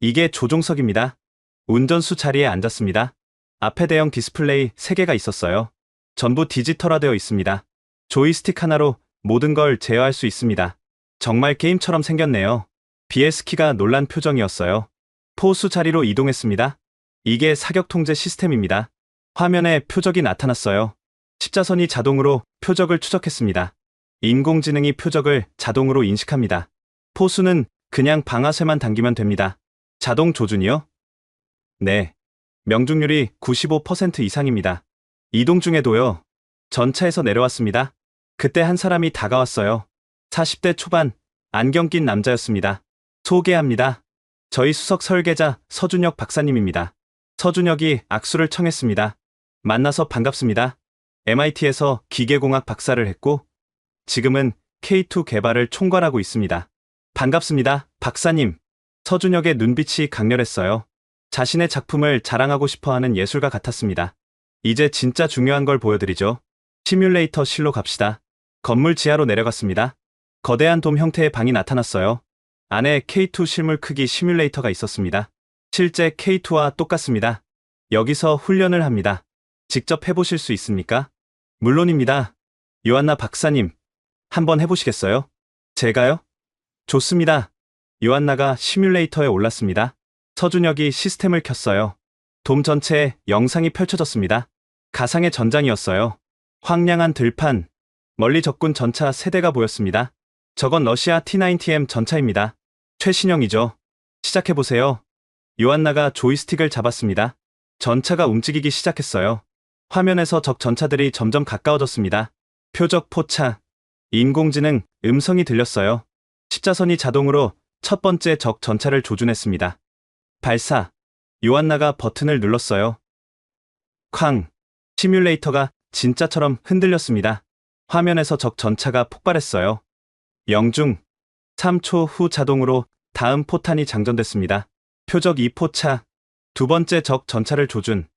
이게 조종석입니다. 운전수 자리에 앉았습니다. 앞에 대형 디스플레이 3개가 있었어요. 전부 디지털화되어 있습니다. 조이스틱 하나로 모든 걸 제어할 수 있습니다. 정말 게임처럼 생겼네요. 비에스키가 놀란 표정이었어요. 포수 자리로 이동했습니다. 이게 사격 통제 시스템입니다. 화면에 표적이 나타났어요. 십자선이 자동으로 표적을 추적했습니다. 인공지능이 표적을 자동으로 인식합니다. 포수는 그냥 방아쇠만 당기면 됩니다. 자동 조준이요? 네. 명중률이 95% 이상입니다. 이동 중에도요. 전차에서 내려왔습니다. 그때 한 사람이 다가왔어요. 40대 초반, 안경 낀 남자였습니다. 소개합니다. 저희 수석 설계자 서준혁 박사님입니다. 서준혁이 악수를 청했습니다. 만나서 반갑습니다. MIT에서 기계공학 박사를 했고 지금은 K2 개발을 총괄하고 있습니다. 반갑습니다, 박사님. 서준혁의 눈빛이 강렬했어요. 자신의 작품을 자랑하고 싶어하는 예술가 같았습니다. 이제 진짜 중요한 걸 보여드리죠. 시뮬레이터 실로 갑시다. 건물 지하로 내려갔습니다. 거대한 돔 형태의 방이 나타났어요. 안에 K2 실물 크기 시뮬레이터가 있었습니다. 실제 K2와 똑같습니다. 여기서 훈련을 합니다. 직접 해보실 수 있습니까? 물론입니다. 요한나 박사님, 한번 해보시겠어요? 제가요? 좋습니다. 요한나가 시뮬레이터에 올랐습니다. 서준혁이 시스템을 켰어요. 돔 전체에 영상이 펼쳐졌습니다. 가상의 전장이었어요. 황량한 들판, 멀리 적군 전차 세대가 보였습니다. 저건 러시아 T-90M 전차입니다. 최신형이죠. 시작해보세요. 요한나가 조이스틱을 잡았습니다. 전차가 움직이기 시작했어요. 화면에서 적 전차들이 점점 가까워졌습니다. 표적 포착, 인공지능, 음성이 들렸어요. 십자선이 자동으로 첫 번째 적 전차를 조준했습니다. 발사, 요한나가 버튼을 눌렀어요. 쾅, 시뮬레이터가 진짜처럼 흔들렸습니다. 화면에서 적 전차가 폭발했어요. 영중, 3초 후 자동으로 다음 포탄이 장전됐습니다. 표적 2포착, 두 번째 적 전차를 조준,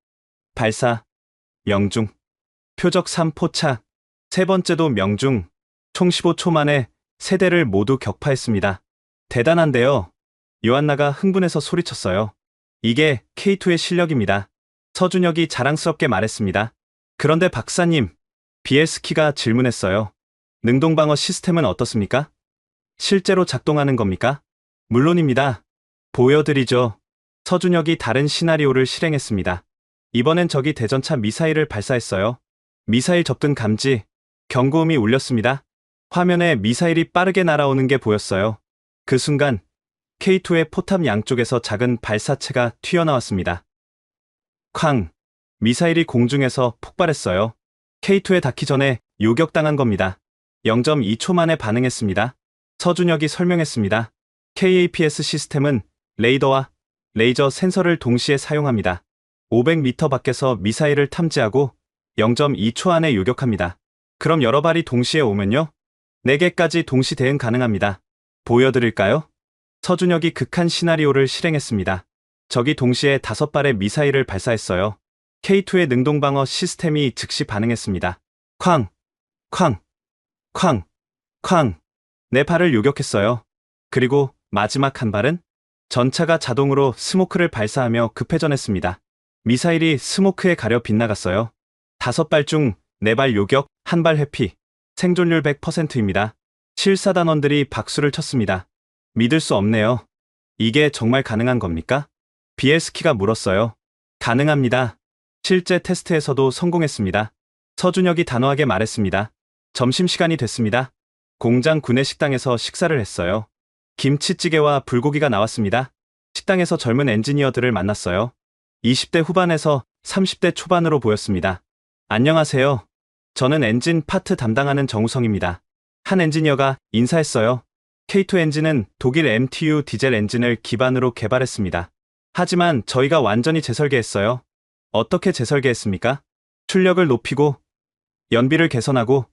발사, 명중, 표적 3포착, 세 번째도 명중, 총 15초 만에 세 대를 모두 격파했습니다. 대단한데요. 요한나가 흥분해서 소리쳤어요. 이게 K2의 실력입니다. 서준혁이 자랑스럽게 말했습니다. 그런데 박사님, 비엘스키가 질문했어요. 능동방어 시스템은 어떻습니까? 실제로 작동하는 겁니까? 물론입니다. 보여드리죠. 서준혁이 다른 시나리오를 실행했습니다. 이번엔 적이 대전차 미사일을 발사했어요. 미사일 접근 감지, 경고음이 울렸습니다. 화면에 미사일이 빠르게 날아오는 게 보였어요. 그 순간 K2의 포탑 양쪽에서 작은 발사체가 튀어나왔습니다. 쾅! 미사일이 공중에서 폭발했어요. K2에 닿기 전에 요격당한 겁니다. 0.2초 만에 반응했습니다. 서준혁이 설명했습니다. KAPS 시스템은 레이더와 레이저 센서를 동시에 사용합니다. 500m 밖에서 미사일을 탐지하고 0.2초 안에 요격합니다. 그럼 여러 발이 동시에 오면요? 4개까지 동시 대응 가능합니다. 보여드릴까요? 서준혁이 극한 시나리오를 실행했습니다. 적이 동시에 5발의 미사일을 발사했어요. K2의 능동방어 시스템이 즉시 반응했습니다. 쾅! 쾅! 쾅! 쾅! 네 발을 요격했어요. 그리고 마지막 한 발은 전차가 자동으로 스모크를 발사하며 급회전했습니다. 미사일이 스모크에 가려 빗나갔어요. 5발 중 4발 요격, 1발 회피. 생존율 100%입니다. 실사단원들이 박수를 쳤습니다. 믿을 수 없네요. 이게 정말 가능한 겁니까? 비엘스키가 물었어요. 가능합니다. 실제 테스트에서도 성공했습니다. 서준혁이 단호하게 말했습니다. 점심시간이 됐습니다. 공장 구내식당에서 식사를 했어요. 김치찌개와 불고기가 나왔습니다. 식당에서 젊은 엔지니어들을 만났어요. 20대 후반에서 30대 초반으로 보였습니다. 안녕하세요. 저는 엔진 파트 담당하는 정우성입니다. 한 엔지니어가 인사했어요. K2 엔진은 독일 MTU 디젤 엔진을 기반으로 개발했습니다. 하지만 저희가 완전히 재설계했어요. 어떻게 재설계했습니까? 출력을 높이고 연비를 개선하고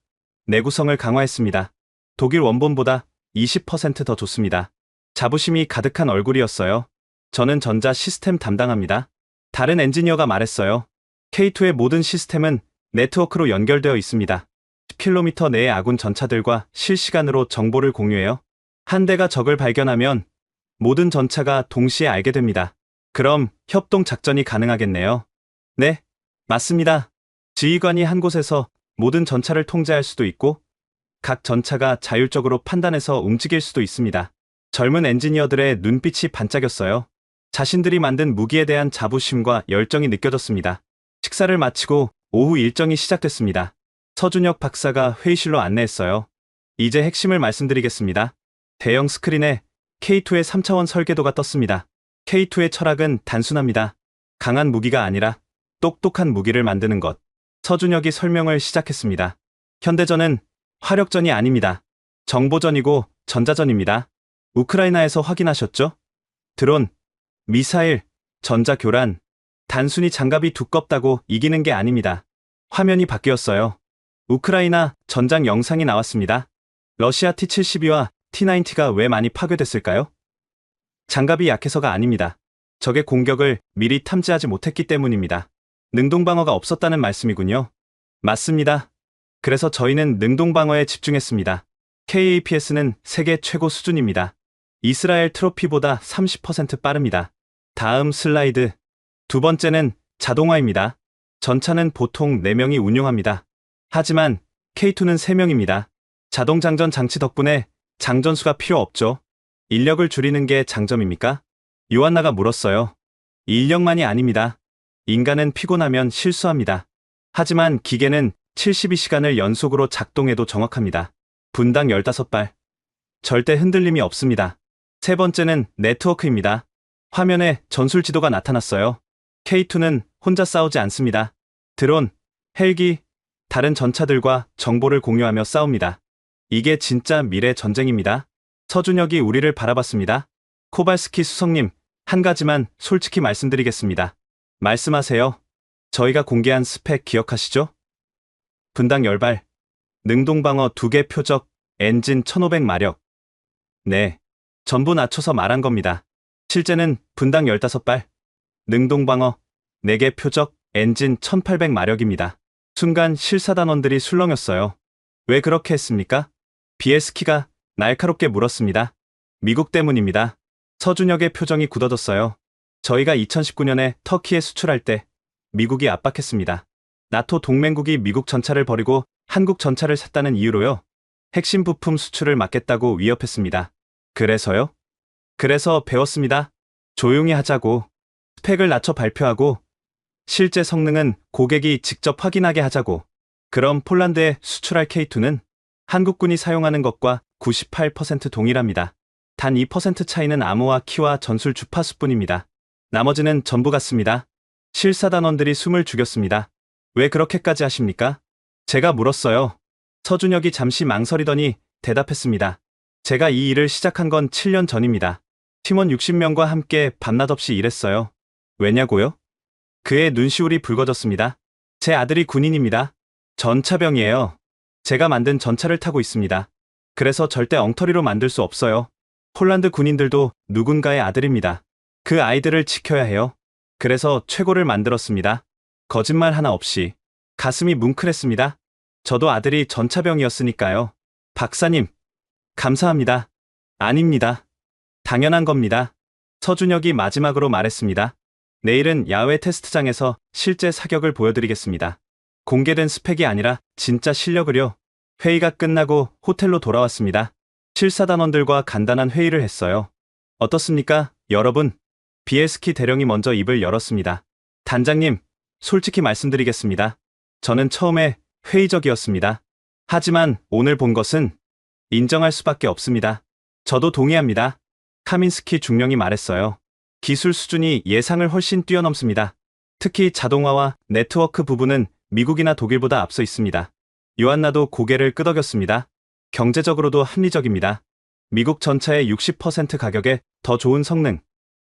내구성을 강화했습니다. 독일 원본보다 20% 더 좋습니다. 자부심이 가득한 얼굴이었어요. 저는 전자 시스템 담당합니다. 다른 엔지니어가 말했어요. K2의 모든 시스템은 네트워크로 연결되어 있습니다. 10km 내의 아군 전차들과 실시간으로 정보를 공유해요. 한 대가 적을 발견하면 모든 전차가 동시에 알게 됩니다. 그럼 협동 작전이 가능하겠네요. 네, 맞습니다. 지휘관이 한 곳에서 모든 전차를 통제할 수도 있고 각 전차가 자율적으로 판단해서 움직일 수도 있습니다. 젊은 엔지니어들의 눈빛이 반짝였어요. 자신들이 만든 무기에 대한 자부심과 열정이 느껴졌습니다. 식사를 마치고 오후 일정이 시작됐습니다. 서준혁 박사가 회의실로 안내했어요. 이제 핵심을 말씀드리겠습니다. 대형 스크린에 K2의 3차원 설계도가 떴습니다. K2의 철학은 단순합니다. 강한 무기가 아니라 똑똑한 무기를 만드는 것. 서준혁이 설명을 시작했습니다. 현대전은 화력전이 아닙니다. 정보전이고 전자전입니다. 우크라이나에서 확인하셨죠? 드론, 미사일, 전자교란. 단순히 장갑이 두껍다고 이기는 게 아닙니다. 화면이 바뀌었어요. 우크라이나 전장 영상이 나왔습니다. 러시아 T-72와 T-90가 왜 많이 파괴됐을까요? 장갑이 약해서가 아닙니다. 적의 공격을 미리 탐지하지 못했기 때문입니다. 능동방어가 없었다는 말씀이군요. 맞습니다. 그래서 저희는 능동방어에 집중했습니다. KAPS는 세계 최고 수준입니다. 이스라엘 트로피보다 30% 빠릅니다. 다음 슬라이드. 두 번째는 자동화입니다. 전차는 보통 4명이 운용합니다. 하지만 K2는 3명입니다. 자동장전 장치 덕분에 장전수가 필요 없죠. 인력을 줄이는 게 장점입니까? 요한나가 물었어요. 인력만이 아닙니다. 인간은 피곤하면 실수합니다. 하지만 기계는 72시간을 연속으로 작동해도 정확합니다. 분당 15발. 절대 흔들림이 없습니다. 세 번째는 네트워크입니다. 화면에 전술 지도가 나타났어요. K2는 혼자 싸우지 않습니다. 드론, 헬기, 다른 전차들과 정보를 공유하며 싸웁니다. 이게 진짜 미래 전쟁입니다. 서준혁이 우리를 바라봤습니다. 코발스키 수석님, 한 가지만 솔직히 말씀드리겠습니다. 말씀하세요. 저희가 공개한 스펙 기억하시죠? 분당 10발, 능동방어 2개 표적, 엔진 1500마력. 네, 전부 낮춰서 말한 겁니다. 실제는 분당 15발, 능동방어 4개 표적, 엔진 1800마력입니다. 순간 실사단원들이 술렁였어요. 왜 그렇게 했습니까? 비에스키가 날카롭게 물었습니다. 미국 때문입니다. 서준혁의 표정이 굳어졌어요. 저희가 2019년에 터키에 수출할 때 미국이 압박했습니다. 나토 동맹국이 미국 전차를 버리고 한국 전차를 샀다는 이유로요. 핵심 부품 수출을 막겠다고 위협했습니다. 그래서요? 그래서 배웠습니다. 조용히 하자고. 스펙을 낮춰 발표하고 실제 성능은 고객이 직접 확인하게 하자고. 그럼 폴란드에 수출할 K2는 한국군이 사용하는 것과 98% 동일합니다. 단 2% 차이는 암호화 키와 전술 주파수뿐입니다. 나머지는 전부 같습니다. 실사단원들이 숨을 죽였습니다. 왜 그렇게까지 하십니까? 제가 물었어요. 서준혁이 잠시 망설이더니 대답했습니다. 제가 이 일을 시작한 건 7년 전입니다. 팀원 60명과 함께 밤낮 없이 일했어요. 왜냐고요? 그의 눈시울이 붉어졌습니다. 제 아들이 군인입니다. 전차병이에요. 제가 만든 전차를 타고 있습니다. 그래서 절대 엉터리로 만들 수 없어요. 폴란드 군인들도 누군가의 아들입니다. 그 아이들을 지켜야 해요. 그래서 최고를 만들었습니다. 거짓말 하나 없이. 가슴이 뭉클했습니다. 저도 아들이 전차병이었으니까요. 박사님, 감사합니다. 아닙니다. 당연한 겁니다. 서준혁이 마지막으로 말했습니다. 내일은 야외 테스트장에서 실제 사격을 보여드리겠습니다. 공개된 스펙이 아니라 진짜 실력을요. 회의가 끝나고 호텔로 돌아왔습니다. 실사단원들과 간단한 회의를 했어요. 어떻습니까, 여러분? 비에스키 대령이 먼저 입을 열었습니다. 단장님, 솔직히 말씀드리겠습니다. 저는 처음에 회의적이었습니다. 하지만 오늘 본 것은 인정할 수밖에 없습니다. 저도 동의합니다. 카민스키 중령이 말했어요. 기술 수준이 예상을 훨씬 뛰어넘습니다. 특히 자동화와 네트워크 부분은 미국이나 독일보다 앞서 있습니다. 요한나도 고개를 끄덕였습니다. 경제적으로도 합리적입니다. 미국 전차의 60% 가격에 더 좋은 성능,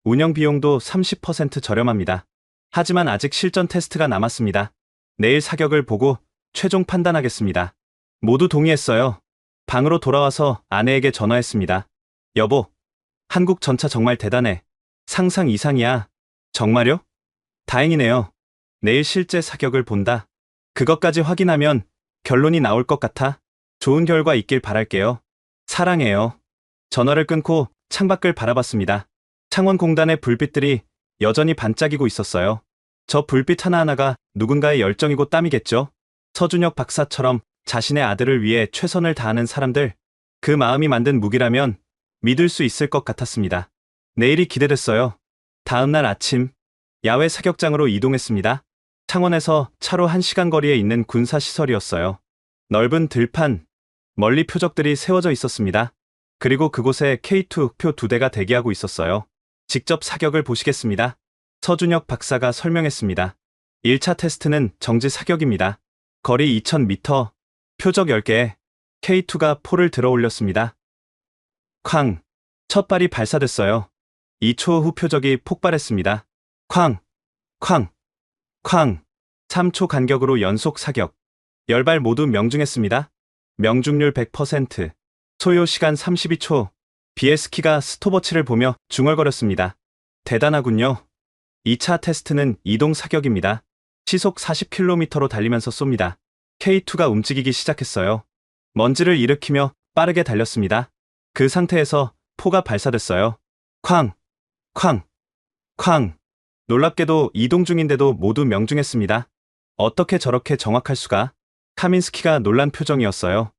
운영 비용도 30% 저렴합니다. 하지만 아직 실전 테스트가 남았습니다. 내일 사격을 보고 최종 판단하겠습니다. 모두 동의했어요. 방으로 돌아와서 아내에게 전화했습니다. 여보, 한국 전차 정말 대단해. 상상 이상이야. 정말요? 다행이네요. 내일 실제 사격을 본다. 그것까지 확인하면 결론이 나올 것 같아. 좋은 결과 있길 바랄게요. 사랑해요. 전화를 끊고 창밖을 바라봤습니다. 창원공단의 불빛들이 여전히 반짝이고 있었어요. 저 불빛 하나하나가 누군가의 열정이고 땀이겠죠. 서준혁 박사처럼 자신의 아들을 위해 최선을 다하는 사람들, 그 마음이 만든 무기라면 믿을 수 있을 것 같았습니다. 내일이 기대됐어요. 다음 날 아침, 야외 사격장으로 이동했습니다. 창원에서 차로 1시간 거리에 있는 군사시설이었어요. 넓은 들판, 멀리 표적들이 세워져 있었습니다. 그리고 그곳에 K2 표 2대가 대기하고 있었어요. 직접 사격을 보시겠습니다. 서준혁 박사가 설명했습니다. 1차 테스트는 정지 사격입니다. 거리 2000m, 표적 10개, K2가 포를 들어 올렸습니다. 쾅! 첫 발이 발사됐어요. 2초 후 표적이 폭발했습니다. 쾅! 쾅! 쾅! 3초 간격으로 연속 사격. 10발 모두 명중했습니다. 명중률 100%. 소요 시간 32초. 비에스키가 스톱워치를 보며 중얼거렸습니다. 대단하군요. 2차 테스트는 이동 사격입니다. 시속 40km로 달리면서 쏩니다. K2가 움직이기 시작했어요. 먼지를 일으키며 빠르게 달렸습니다. 그 상태에서 포가 발사됐어요. 쾅! 쾅! 쾅! 놀랍게도 이동 중인데도 모두 명중했습니다. 어떻게 저렇게 정확할 수가? 카민스키가 놀란 표정이었어요.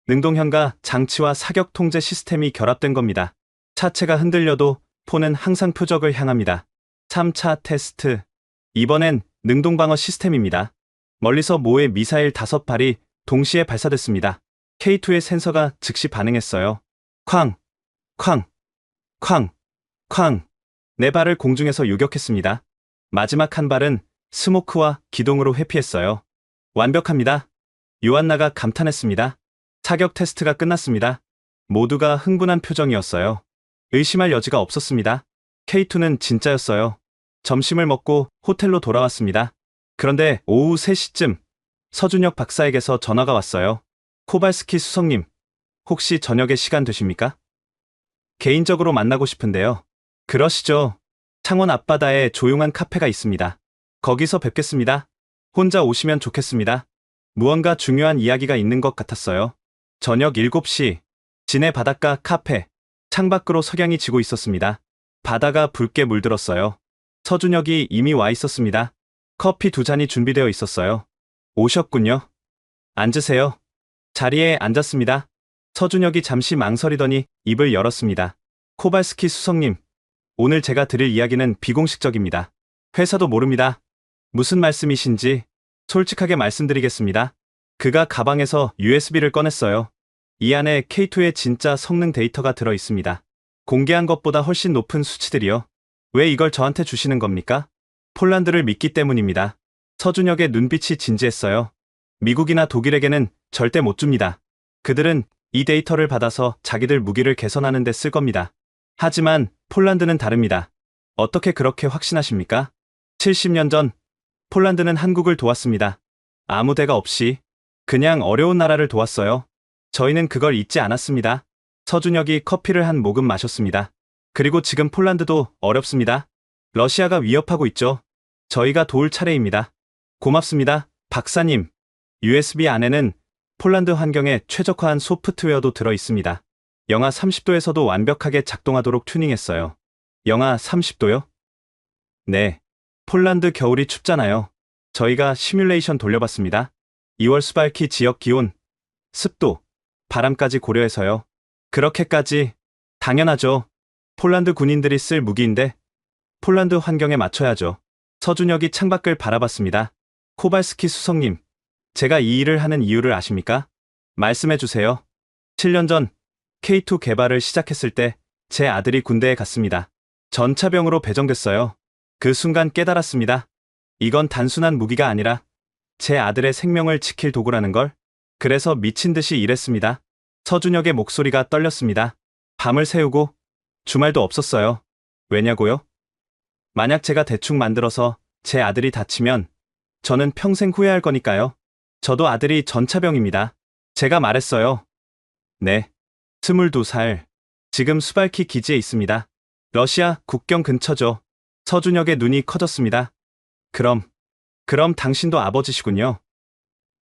능동현과 장치와 사격 통제 시스템이 결합된 겁니다. 차체가 흔들려도 포는 항상 표적을 향합니다. 3차 테스트. 이번엔 능동방어 시스템입니다. 멀리서 모의 미사일 5발이 동시에 발사됐습니다. K2의 센서가 즉시 반응했어요. 쾅! 쾅! 쾅! 쾅! 네 발을 공중에서 요격했습니다. 마지막 한 발은 스모크와 기동으로 회피했어요. 완벽합니다. 요한나가 감탄했습니다. 사격 테스트가 끝났습니다. 모두가 흥분한 표정이었어요. 의심할 여지가 없었습니다. K2는 진짜였어요. 점심을 먹고 호텔로 돌아왔습니다. 그런데 오후 3시쯤 서준혁 박사에게서 전화가 왔어요. 코발스키 수석님, 혹시 저녁에 시간 되십니까? 개인적으로 만나고 싶은데요. 그러시죠. 창원 앞바다에 조용한 카페가 있습니다. 거기서 뵙겠습니다. 혼자 오시면 좋겠습니다. 무언가 중요한 이야기가 있는 것 같았어요. 저녁 7시, 진해 바닷가 카페, 창밖으로 석양이 지고 있었습니다. 바다가 붉게 물들었어요. 서준혁이 이미 와 있었습니다. 커피 2잔이 준비되어 있었어요. 오셨군요. 앉으세요. 자리에 앉았습니다. 서준혁이 잠시 망설이더니 입을 열었습니다. 코발스키 수석님, 오늘 제가 드릴 이야기는 비공식적입니다. 회사도 모릅니다. 무슨 말씀이신지 솔직하게 말씀드리겠습니다. 그가 가방에서 USB를 꺼냈어요. 이 안에 K2의 진짜 성능 데이터가 들어 있습니다. 공개한 것보다 훨씬 높은 수치들이요. 왜 이걸 저한테 주시는 겁니까? 폴란드를 믿기 때문입니다. 서준혁의 눈빛이 진지했어요. 미국이나 독일에게는 절대 못 줍니다. 그들은 이 데이터를 받아서 자기들 무기를 개선하는 데 쓸 겁니다. 하지만 폴란드는 다릅니다. 어떻게 그렇게 확신하십니까? 70년 전 폴란드는 한국을 도왔습니다. 아무 대가 없이 그냥 어려운 나라를 도왔어요. 저희는 그걸 잊지 않았습니다. 서준혁이 커피를 한 모금 마셨습니다. 그리고 지금 폴란드도 어렵습니다. 러시아가 위협하고 있죠. 저희가 도울 차례입니다. 고맙습니다, 박사님. USB 안에는 폴란드 환경에 최적화한 소프트웨어도 들어 있습니다. 영하 30도에서도 완벽하게 작동하도록 튜닝했어요. 영하 30도요? 네. 폴란드 겨울이 춥잖아요. 저희가 시뮬레이션 돌려봤습니다. 2월 수발키 지역 기온, 습도, 바람까지 고려해서요. 그렇게까지. 당연하죠. 폴란드 군인들이 쓸 무기인데 폴란드 환경에 맞춰야죠. 서준혁이 창밖을 바라봤습니다. 코발스키 수석님, 제가 이 일을 하는 이유를 아십니까? 말씀해 주세요. 7년 전 K2 개발을 시작했을 때 제 아들이 군대에 갔습니다. 전차병으로 배정됐어요. 그 순간 깨달았습니다. 이건 단순한 무기가 아니라 제 아들의 생명을 지킬 도구라는 걸. 그래서 미친 듯이 일했습니다. 서준혁의 목소리가 떨렸습니다. 밤을 새우고 주말도 없었어요. 왜냐고요? 만약 제가 대충 만들어서 제 아들이 다치면 저는 평생 후회할 거니까요. 저도 아들이 전차병입니다. 제가 말했어요. 네. 22살. 지금 수발키 기지에 있습니다. 러시아 국경 근처죠. 서준혁의 눈이 커졌습니다. 그럼 당신도 아버지시군요.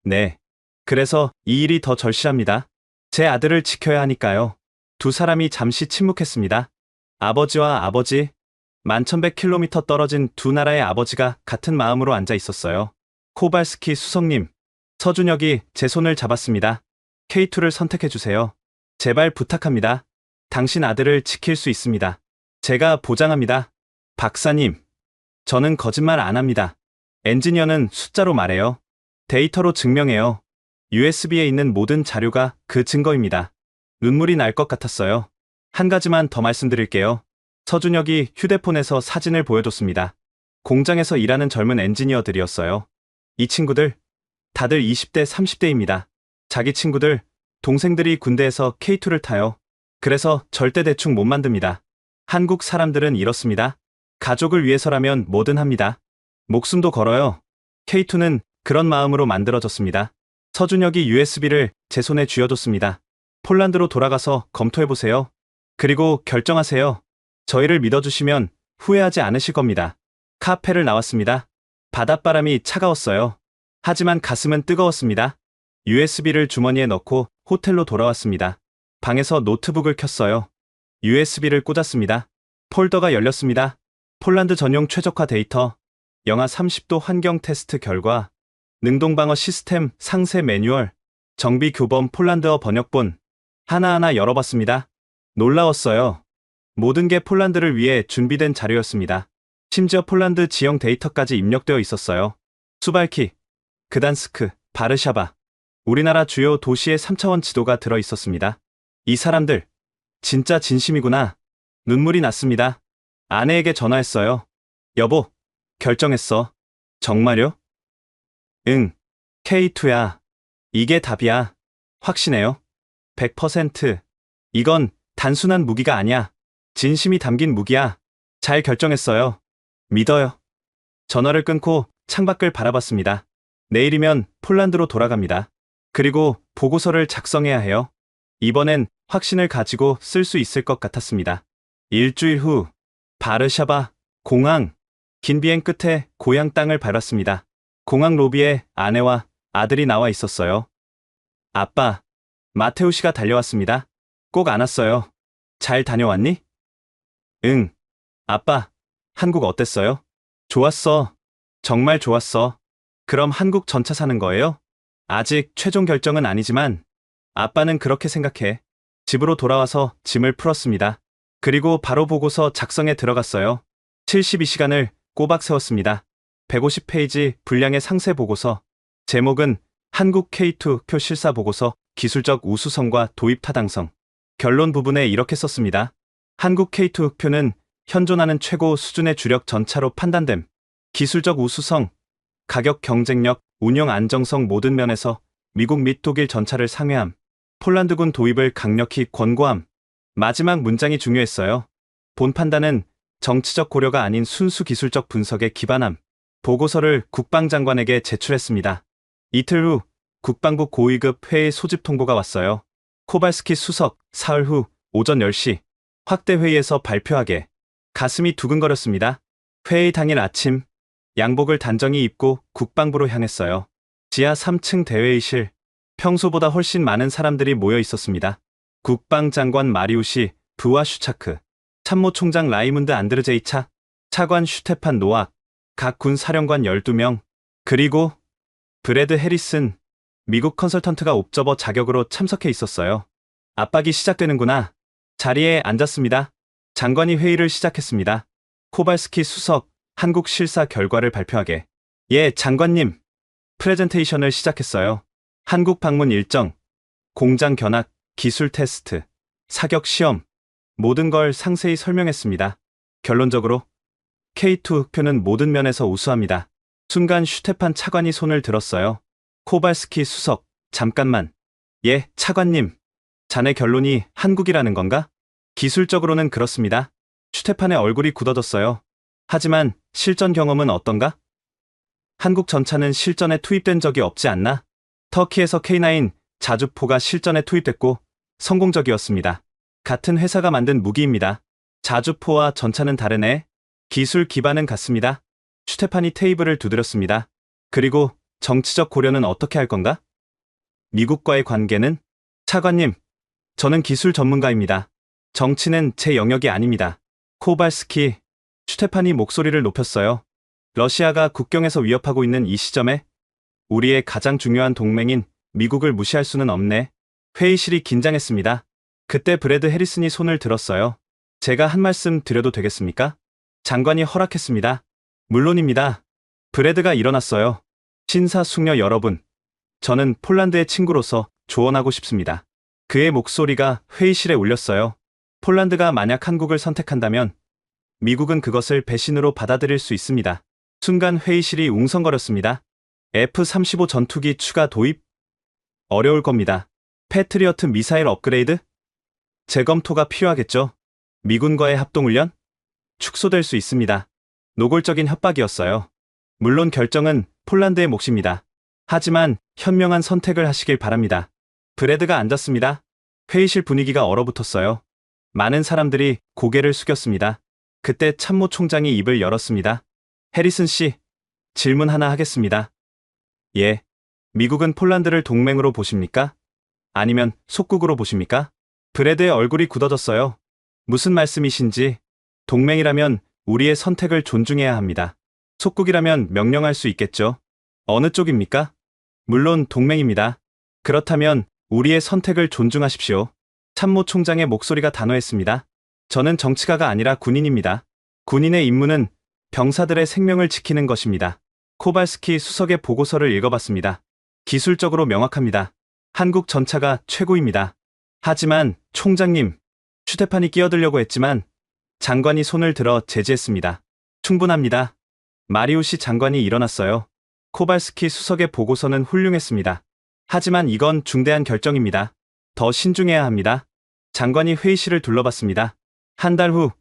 네. 그래서 이 일이 더 절실합니다. 제 아들을 지켜야 하니까요. 두 사람이 잠시 침묵했습니다. 아버지와 아버지, 1100km 떨어진 두 나라의 아버지가 같은 마음으로 앉아 있었어요. 코발스키 수석님, 서준혁이 제 손을 잡았습니다. K2를 선택해주세요. 제발 부탁합니다. 당신 아들을 지킬 수 있습니다. 제가 보장합니다. 박사님, 저는 거짓말 안 합니다. 엔지니어는 숫자로 말해요. 데이터로 증명해요. USB에 있는 모든 자료가 그 증거입니다. 눈물이 날 것 같았어요. 한 가지만 더 말씀드릴게요. 서준혁이 휴대폰에서 사진을 보여줬습니다. 공장에서 일하는 젊은 엔지니어들이었어요. 이 친구들, 다들 20대, 30대입니다. 자기 친구들, 동생들이 군대에서 K2를 타요. 그래서 절대 대충 못 만듭니다. 한국 사람들은 이렇습니다. 가족을 위해서라면 뭐든 합니다. 목숨도 걸어요. K2는 그런 마음으로 만들어졌습니다. 서준혁이 USB를 제 손에 쥐어줬습니다. 폴란드로 돌아가서 검토해보세요. 그리고 결정하세요. 저희를 믿어주시면 후회하지 않으실 겁니다. 카페를 나왔습니다. 바닷바람이 차가웠어요. 하지만 가슴은 뜨거웠습니다. USB를 주머니에 넣고 호텔로 돌아왔습니다. 방에서 노트북을 켰어요. USB를 꽂았습니다. 폴더가 열렸습니다. 폴란드 전용 최적화 데이터, 영하 30도 환경 테스트 결과, 능동방어 시스템 상세 매뉴얼, 정비 교범 폴란드어 번역본, 하나하나 열어봤습니다. 놀라웠어요. 모든 게 폴란드를 위해 준비된 자료였습니다. 심지어 폴란드 지형 데이터까지 입력되어 있었어요. 수발키, 그단스크, 바르샤바, 우리나라 주요 도시의 3차원 지도가 들어 있었습니다. 이 사람들, 진짜 진심이구나. 눈물이 났습니다. 아내에게 전화했어요. 여보, 결정했어. 정말요? 응, K2야. 이게 답이야. 확신해요. 100%. 이건 단순한 무기가 아니야. 진심이 담긴 무기야. 잘 결정했어요. 믿어요. 전화를 끊고 창밖을 바라봤습니다. 내일이면 폴란드로 돌아갑니다. 그리고 보고서를 작성해야 해요. 이번엔 확신을 가지고 쓸 수 있을 것 같았습니다. 일주일 후, 바르샤바, 공항. 긴 비행 끝에 고향 땅을 밟았습니다. 공항 로비에 아내와 아들이 나와 있었어요. 아빠, 마테우 씨가 달려왔습니다. 꼭 안았어요. 잘 다녀왔니? 응. 아빠, 한국 어땠어요? 좋았어. 정말 좋았어. 그럼 한국 전차 사는 거예요? 아직 최종 결정은 아니지만 아빠는 그렇게 생각해. 집으로 돌아와서 짐을 풀었습니다. 그리고 바로 보고서 작성에 들어갔어요. 72시간을 꼬박 세웠습니다. 150페이지 분량의 상세 보고서. 제목은 한국 K2 표 실사 보고서 기술적 우수성과 도입 타당성. 결론 부분에 이렇게 썼습니다. 한국 K2 표는 현존하는 최고 수준의 주력 전차로 판단됨. 기술적 우수성, 가격 경쟁력, 운영 안정성 모든 면에서 미국 및 독일 전차를 상회함. 폴란드군 도입을 강력히 권고함. 마지막 문장이 중요했어요. 본 판단은 정치적 고려가 아닌 순수 기술적 분석에 기반함. 보고서를 국방장관에게 제출했습니다. 이틀 후 국방부 고위급 회의 소집 통보가 왔어요. 코발스키 수석, 사흘 후 오전 10시 확대 회의에서 발표하게. 가슴이 두근거렸습니다. 회의 당일 아침, 양복을 단정히 입고 국방부로 향했어요. 지하 3층 대회의실, 평소보다 훨씬 많은 사람들이 모여 있었습니다. 국방장관 마리우시 브와슈차크, 참모총장 라이문드 안드르제이차, 차관 슈테판 노악, 각 군 사령관 12명, 그리고 브래드 해리슨, 미국 컨설턴트가 옵저버 자격으로 참석해 있었어요. 압박이 시작되는구나. 자리에 앉았습니다. 장관이 회의를 시작했습니다. 코발스키 수석, 한국 실사 결과를 발표하게. 예, 장관님. 프레젠테이션을 시작했어요. 한국 방문 일정, 공장 견학, 기술 테스트, 사격 시험, 모든 걸 상세히 설명했습니다. 결론적으로 K2 흑표는 모든 면에서 우수합니다. 순간 슈테판 차관이 손을 들었어요. 코발스키 수석, 잠깐만. 예, 차관님. 자네 결론이 한국이라는 건가? 기술적으로는 그렇습니다. 슈테판의 얼굴이 굳어졌어요. 하지만 실전 경험은 어떤가? 한국 전차는 실전에 투입된 적이 없지 않나? 터키에서 K9 자주포가 실전에 투입됐고 성공적이었습니다. 같은 회사가 만든 무기입니다. 자주포와 전차는 다르네. 기술 기반은 같습니다. 슈테판이 테이블을 두드렸습니다. 그리고 정치적 고려는 어떻게 할 건가? 미국과의 관계는? 차관님, 저는 기술 전문가입니다. 정치는 제 영역이 아닙니다. 코발스키, 슈테판이 목소리를 높였어요. 러시아가 국경에서 위협하고 있는 이 시점에 우리의 가장 중요한 동맹인 미국을 무시할 수는 없네. 회의실이 긴장했습니다. 그때 브래드 해리슨이 손을 들었어요. 제가 한 말씀 드려도 되겠습니까? 장관이 허락했습니다. 물론입니다. 브래드가 일어났어요. 신사숙녀 여러분, 저는 폴란드의 친구로서 조언하고 싶습니다. 그의 목소리가 회의실에 울렸어요. 폴란드가 만약 한국을 선택한다면 미국은 그것을 배신으로 받아들일 수 있습니다. 순간 회의실이 웅성거렸습니다. F-35 전투기 추가 도입? 어려울 겁니다. 패트리어트 미사일 업그레이드? 재검토가 필요하겠죠. 미군과의 합동훈련? 축소될 수 있습니다. 노골적인 협박이었어요. 물론 결정은 폴란드의 몫입니다. 하지만 현명한 선택을 하시길 바랍니다. 브래드가 앉았습니다. 회의실 분위기가 얼어붙었어요. 많은 사람들이 고개를 숙였습니다. 그때 참모 총장이 입을 열었습니다. 해리슨 씨, 질문 하나 하겠습니다. 예. 미국은 폴란드를 동맹으로 보십니까? 아니면 속국으로 보십니까? 브래드의 얼굴이 굳어졌어요. 무슨 말씀이신지. 동맹이라면 우리의 선택을 존중해야 합니다. 속국이라면 명령할 수 있겠죠. 어느 쪽입니까? 물론 동맹입니다. 그렇다면 우리의 선택을 존중하십시오. 참모 총장의 목소리가 단호했습니다. 저는 정치가가 아니라 군인입니다. 군인의 임무는 병사들의 생명을 지키는 것입니다. 코발스키 수석의 보고서를 읽어봤습니다. 기술적으로 명확합니다. 한국 전차가 최고입니다. 하지만 총장님, 슈테판이 끼어들려고 했지만 장관이 손을 들어 제지했습니다. 충분합니다. 마리우시 장관이 일어났어요. 코발스키 수석의 보고서는 훌륭했습니다. 하지만 이건 중대한 결정입니다. 더 신중해야 합니다. 장관이 회의실을 둘러봤습니다. 한 달 후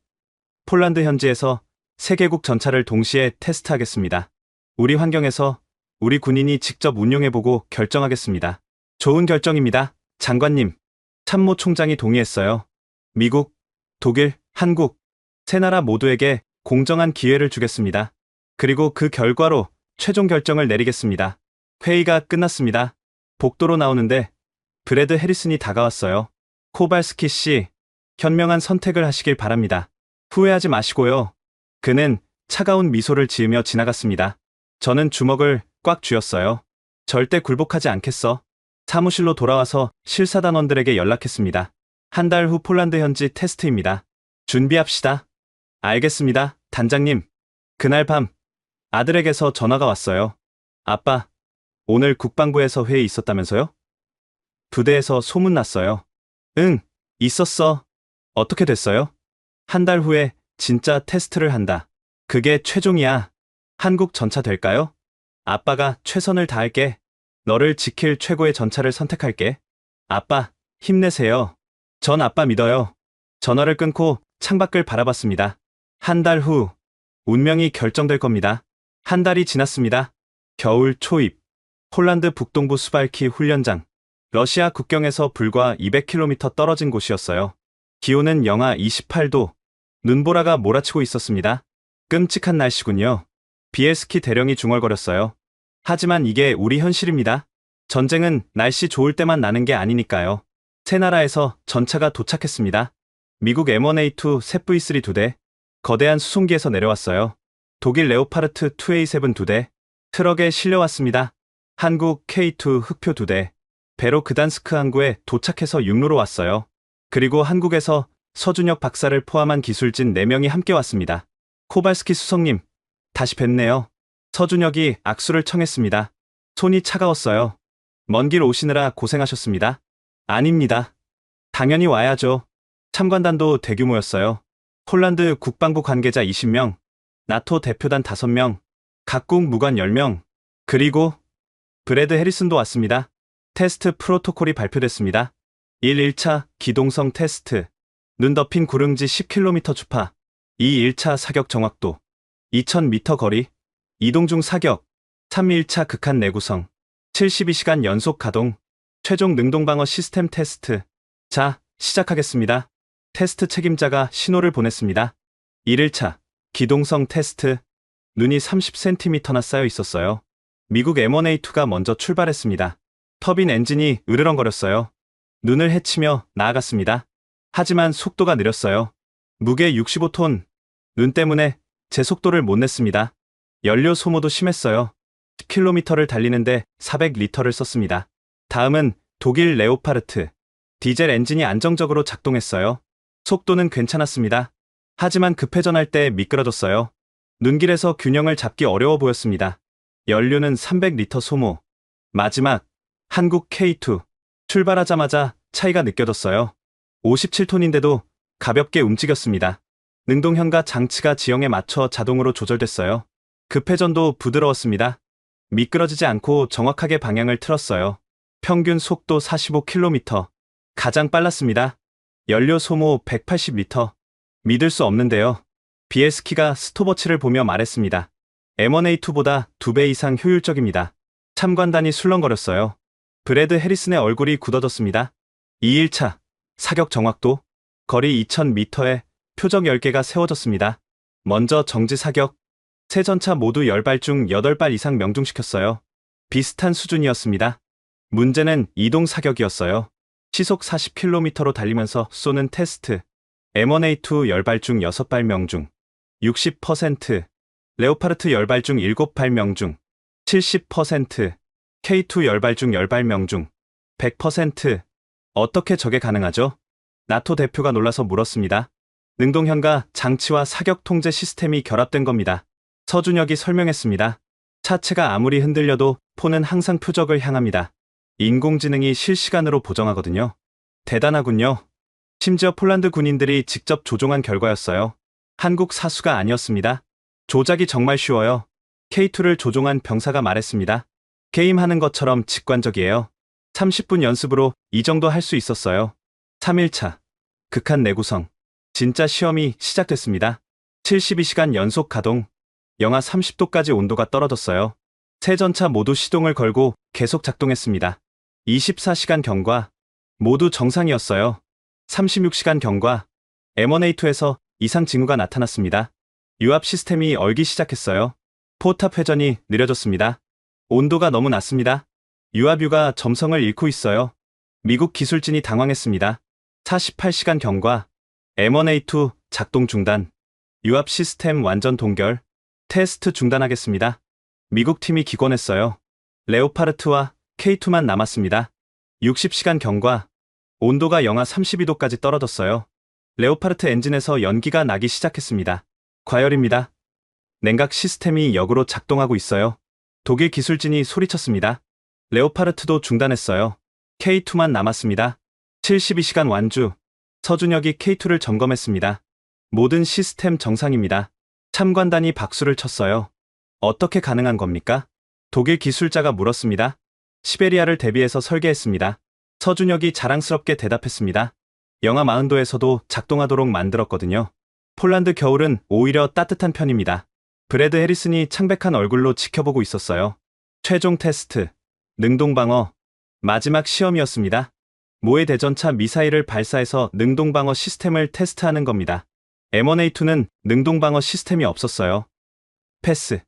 폴란드 현지에서 세 개국 전차를 동시에 테스트하겠습니다. 우리 환경에서 우리 군인이 직접 운용해보고 결정하겠습니다. 좋은 결정입니다. 장관님. 참모 총장이 동의했어요. 미국, 독일, 한국, 세 나라 모두에게 공정한 기회를 주겠습니다. 그리고 그 결과로 최종 결정을 내리겠습니다. 회의가 끝났습니다. 복도로 나오는데 브래드 해리슨이 다가왔어요. 코발스키 씨, 현명한 선택을 하시길 바랍니다. 후회하지 마시고요. 그는 차가운 미소를 지으며 지나갔습니다. 저는 주먹을 꽉 쥐었어요. 절대 굴복하지 않겠어. 사무실로 돌아와서 실사단원들에게 연락했습니다. 한 달 후 폴란드 현지 테스트입니다. 준비합시다. 알겠습니다, 단장님. 그날 밤 아들에게서 전화가 왔어요. 아빠, 오늘 국방부에서 회의 있었다면서요? 부대에서 소문났어요. 응, 있었어. 어떻게 됐어요? 한 달 후에 진짜 테스트를 한다. 그게 최종이야. 한국 전차 될까요? 아빠가 최선을 다할게. 너를 지킬 최고의 전차를 선택할게. 아빠, 힘내세요. 전 아빠 믿어요. 전화를 끊고 창밖을 바라봤습니다. 한 달 후, 운명이 결정될 겁니다. 한 달이 지났습니다. 겨울 초입, 폴란드 북동부 수발키 훈련장. 러시아 국경에서 불과 200km 떨어진 곳이었어요. 기온은 영하 28도, 눈보라가 몰아치고 있었습니다. 끔찍한 날씨군요. 비엘스키 대령이 중얼거렸어요. 하지만 이게 우리 현실입니다. 전쟁은 날씨 좋을 때만 나는 게 아니니까요. 세 나라에서 전차가 도착했습니다. 미국 M1A2 ZV-3 2대, 거대한 수송기에서 내려왔어요. 독일 레오파르트 2A7 2대, 트럭에 실려왔습니다. 한국 K2 흑표 2대, 배로 그단스크 항구에 도착해서 육로로 왔어요. 그리고 한국에서 서준혁 박사를 포함한 기술진 4명이 함께 왔습니다. 코발스키 수석님, 다시 뵙네요. 서준혁이 악수를 청했습니다. 손이 차가웠어요. 먼 길 오시느라 고생하셨습니다. 아닙니다. 당연히 와야죠. 참관단도 대규모였어요. 폴란드 국방부 관계자 20명, 나토 대표단 5명, 각국 무관 10명, 그리고 브래드 해리슨도 왔습니다. 테스트 프로토콜이 발표됐습니다. 1차 기동성 테스트, 눈 덮인 구릉지 10km 주파, 1차 사격 정확도, 2000m 거리, 이동 중 사격, 3일차 극한 내구성, 72시간 연속 가동, 최종 능동방어 시스템 테스트. 자, 시작하겠습니다. 테스트 책임자가 신호를 보냈습니다. 1일차 기동성 테스트. 눈이 30cm나 쌓여 있었어요. 미국 M1A2가 먼저 출발했습니다. 터빈 엔진이 으르렁거렸어요. 눈을 헤치며 나아갔습니다. 하지만 속도가 느렸어요. 무게 65톤. 눈 때문에 제 속도를 못 냈습니다. 연료 소모도 심했어요. 10km를 달리는데 400리터를 썼습니다. 다음은 독일 레오파르트. 디젤 엔진이 안정적으로 작동했어요. 속도는 괜찮았습니다. 하지만 급회전할 때 미끄러졌어요. 눈길에서 균형을 잡기 어려워 보였습니다. 연료는 300리터 소모. 마지막, 한국 K2. 출발하자마자 차이가 느껴졌어요. 57톤인데도 가볍게 움직였습니다. 능동현가 장치가 지형에 맞춰 자동으로 조절됐어요. 급회전도 부드러웠습니다. 미끄러지지 않고 정확하게 방향을 틀었어요. 평균 속도 45km. 가장 빨랐습니다. 연료 소모 180리터. 믿을 수 없는데요. 비엘스키가 스톱워치를 보며 말했습니다. M1A2보다 2배 이상 효율적입니다. 참관단이 술렁거렸어요. 브래드 해리슨의 얼굴이 굳어졌습니다. 2일차 사격 정확도. 거리 2000m에 표적 10개가 세워졌습니다. 먼저 정지 사격. 세 전차 모두 10발 중 8발 이상 명중시켰어요. 비슷한 수준이었습니다. 문제는 이동 사격이었어요. 시속 40km로 달리면서 쏘는 테스트. M1A2 10발 중 6발 명중. 60%. 레오파르트 10발 중 7발 명중. 70%. K2 10발 중 10발 명중. 100%. 어떻게 저게 가능하죠? 나토 대표가 놀라서 물었습니다. 능동현과 장치와 사격 통제 시스템이 결합된 겁니다. 서준혁이 설명했습니다. 차체가 아무리 흔들려도 포는 항상 표적을 향합니다. 인공지능이 실시간으로 보정하거든요. 대단하군요. 심지어 폴란드 군인들이 직접 조종한 결과였어요. 한국 사수가 아니었습니다. 조작이 정말 쉬워요. K2를 조종한 병사가 말했습니다. 게임하는 것처럼 직관적이에요. 30분 연습으로 이 정도 할 수 있었어요. 3일차. 극한 내구성. 진짜 시험이 시작됐습니다. 72시간 연속 가동. 영하 30도까지 온도가 떨어졌어요. 세 전차 모두 시동을 걸고 계속 작동했습니다. 24시간 경과. 모두 정상이었어요. 36시간 경과. M1A2에서 이상 징후가 나타났습니다. 유압 시스템이 얼기 시작했어요. 포탑 회전이 느려졌습니다. 온도가 너무 낮습니다. 유압유가 점성을 잃고 있어요. 미국 기술진이 당황했습니다. 48시간 경과. M1A2 작동 중단. 유압 시스템 완전 동결. 테스트 중단하겠습니다. 미국 팀이 기권했어요. 레오파르트와 K2만 남았습니다. 60시간 경과. 온도가 영하 32도까지 떨어졌어요. 레오파르트 엔진에서 연기가 나기 시작했습니다. 과열입니다. 냉각 시스템이 역으로 작동하고 있어요. 독일 기술진이 소리쳤습니다. 레오파르트도 중단했어요. K2만 남았습니다. 72시간 완주. 서준혁이 K2를 점검했습니다. 모든 시스템 정상입니다. 참관단이 박수를 쳤어요. 어떻게 가능한 겁니까? 독일 기술자가 물었습니다. 시베리아를 대비해서 설계했습니다. 서준혁이 자랑스럽게 대답했습니다. 영하 40도에서도 작동하도록 만들었거든요. 폴란드 겨울은 오히려 따뜻한 편입니다. 브래드 해리슨이 창백한 얼굴로 지켜보고 있었어요. 최종 테스트. 능동방어. 마지막 시험이었습니다. 모해 대전차 미사일을 발사해서 능동방어 시스템을 테스트하는 겁니다. M1A2는 능동방어 시스템이 없었어요. 패스.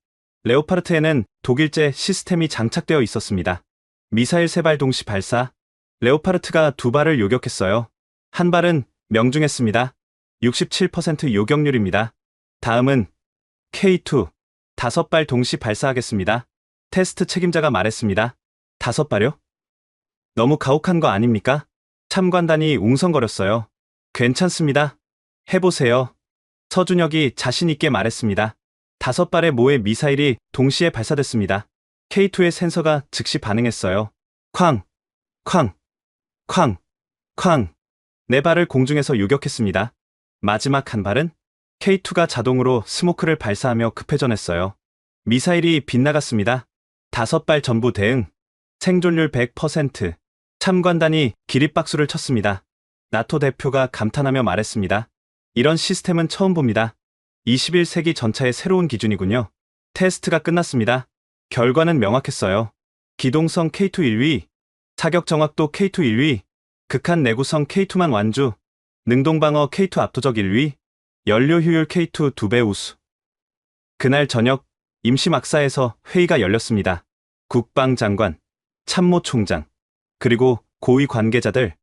레오파르트에는 독일제 시스템이 장착되어 있었습니다. 미사일 3발 동시 발사. 레오파르트가 2발을 요격했어요. 한 발은 명중했습니다. 67% 요격률입니다. 다음은 K2. 5발 동시 발사하겠습니다. 테스트 책임자가 말했습니다. 5발요? 너무 가혹한 거 아닙니까? 참관단이 웅성거렸어요. 괜찮습니다. 해보세요. 서준혁이 자신있게 말했습니다. 5발의 모해 미사일이 동시에 발사됐습니다. K2의 센서가 즉시 반응했어요. 쾅! 쾅! 쾅! 쾅! 4발을 공중에서 요격했습니다. 마지막 한 발은 K2가 자동으로 스모크를 발사하며 급회전했어요. 미사일이 빗나갔습니다. 5발 전부 대응. 생존율 100%. 참관단이 기립박수를 쳤습니다. 나토 대표가 감탄하며 말했습니다. 이런 시스템은 처음 봅니다. 21세기 전차의 새로운 기준이군요. 테스트가 끝났습니다. 결과는 명확했어요. 기동성 K2 1위, 사격 정확도 K2 1위, 극한 내구성 K2만 완주, 능동방어 K2 압도적 1위, 연료 효율 K2 2배 우수. 그날 저녁 임시막사에서 회의가 열렸습니다. 국방장관, 참모총장, 그리고 고위 관계자들,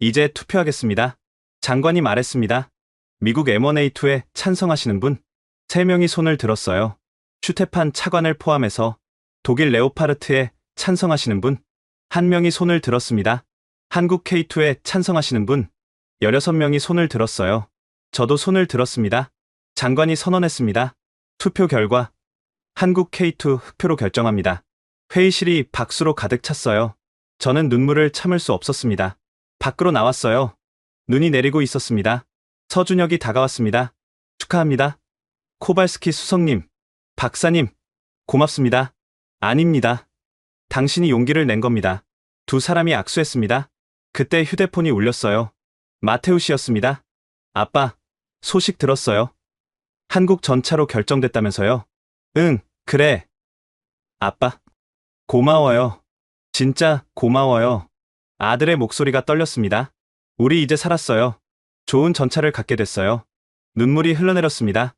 이제 투표하겠습니다. 장관이 말했습니다. 미국 M1A2에 찬성하시는 분? 3명이 손을 들었어요. 슈테판 차관을 포함해서. 독일 레오파르트에 찬성하시는 분? 1명이 손을 들었습니다. 한국 K2에 찬성하시는 분? 16명이 손을 들었어요. 저도 손을 들었습니다. 장관이 선언했습니다. 투표 결과 한국 K2 흑표로 결정합니다. 회의실이 박수로 가득 찼어요. 저는 눈물을 참을 수 없었습니다. 밖으로 나왔어요. 눈이 내리고 있었습니다. 서준혁이 다가왔습니다. 축하합니다. 코발스키 수석님, 박사님, 고맙습니다. 아닙니다. 당신이 용기를 낸 겁니다. 2 사람이 악수했습니다. 그때 휴대폰이 울렸어요. 마테우시였습니다. 아빠, 소식 들었어요. 한국 전차로 결정됐다면서요? 응, 그래. 아빠, 고마워요. 진짜 고마워요. 아들의 목소리가 떨렸습니다. 우리 이제 살았어요. 좋은 전차를 갖게 됐어요. 눈물이 흘러내렸습니다.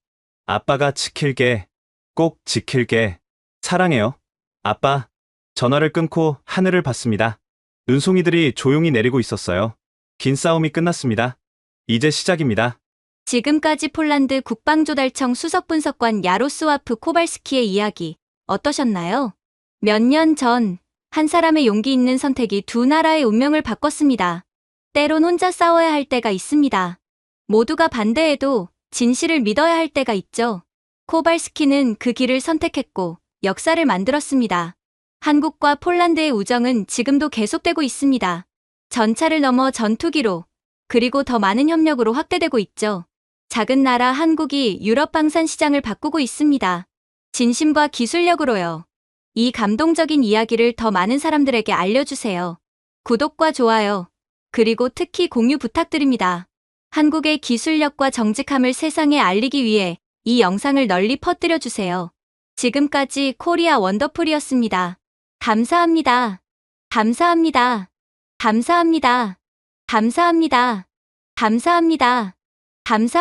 아빠가 지킬게, 꼭 지킬게, 사랑해요. 아빠, 전화를 끊고 하늘을 봤습니다. 눈송이들이 조용히 내리고 있었어요. 긴 싸움이 끝났습니다. 이제 시작입니다. 지금까지 폴란드 국방조달청 수석분석관 야로스와프 코발스키의 이야기 어떠셨나요? 몇 년 전 한 사람의 용기 있는 선택이 두 나라의 운명을 바꿨습니다. 때론 혼자 싸워야 할 때가 있습니다. 모두가 반대해도 진실을 믿어야 할 때가 있죠. 코발스키는 그 길을 선택했고 역사를 만들었습니다. 한국과 폴란드의 우정은 지금도 계속되고 있습니다. 전차를 넘어 전투기로, 그리고 더 많은 협력으로 확대되고 있죠. 작은 나라 한국이 유럽 방산 시장을 바꾸고 있습니다. 진심과 기술력으로요. 이 감동적인 이야기를 더 많은 사람들에게 알려주세요. 구독과 좋아요, 그리고 특히 공유 부탁드립니다. 한국의 기술력과 정직함을 세상에 알리기 위해 이 영상을 널리 퍼뜨려주세요. 지금까지 코리아 원더풀이었습니다. 감사합니다. 감사합니다. 감사합니다. 감사합니다. 감사합니다. 감사합니다.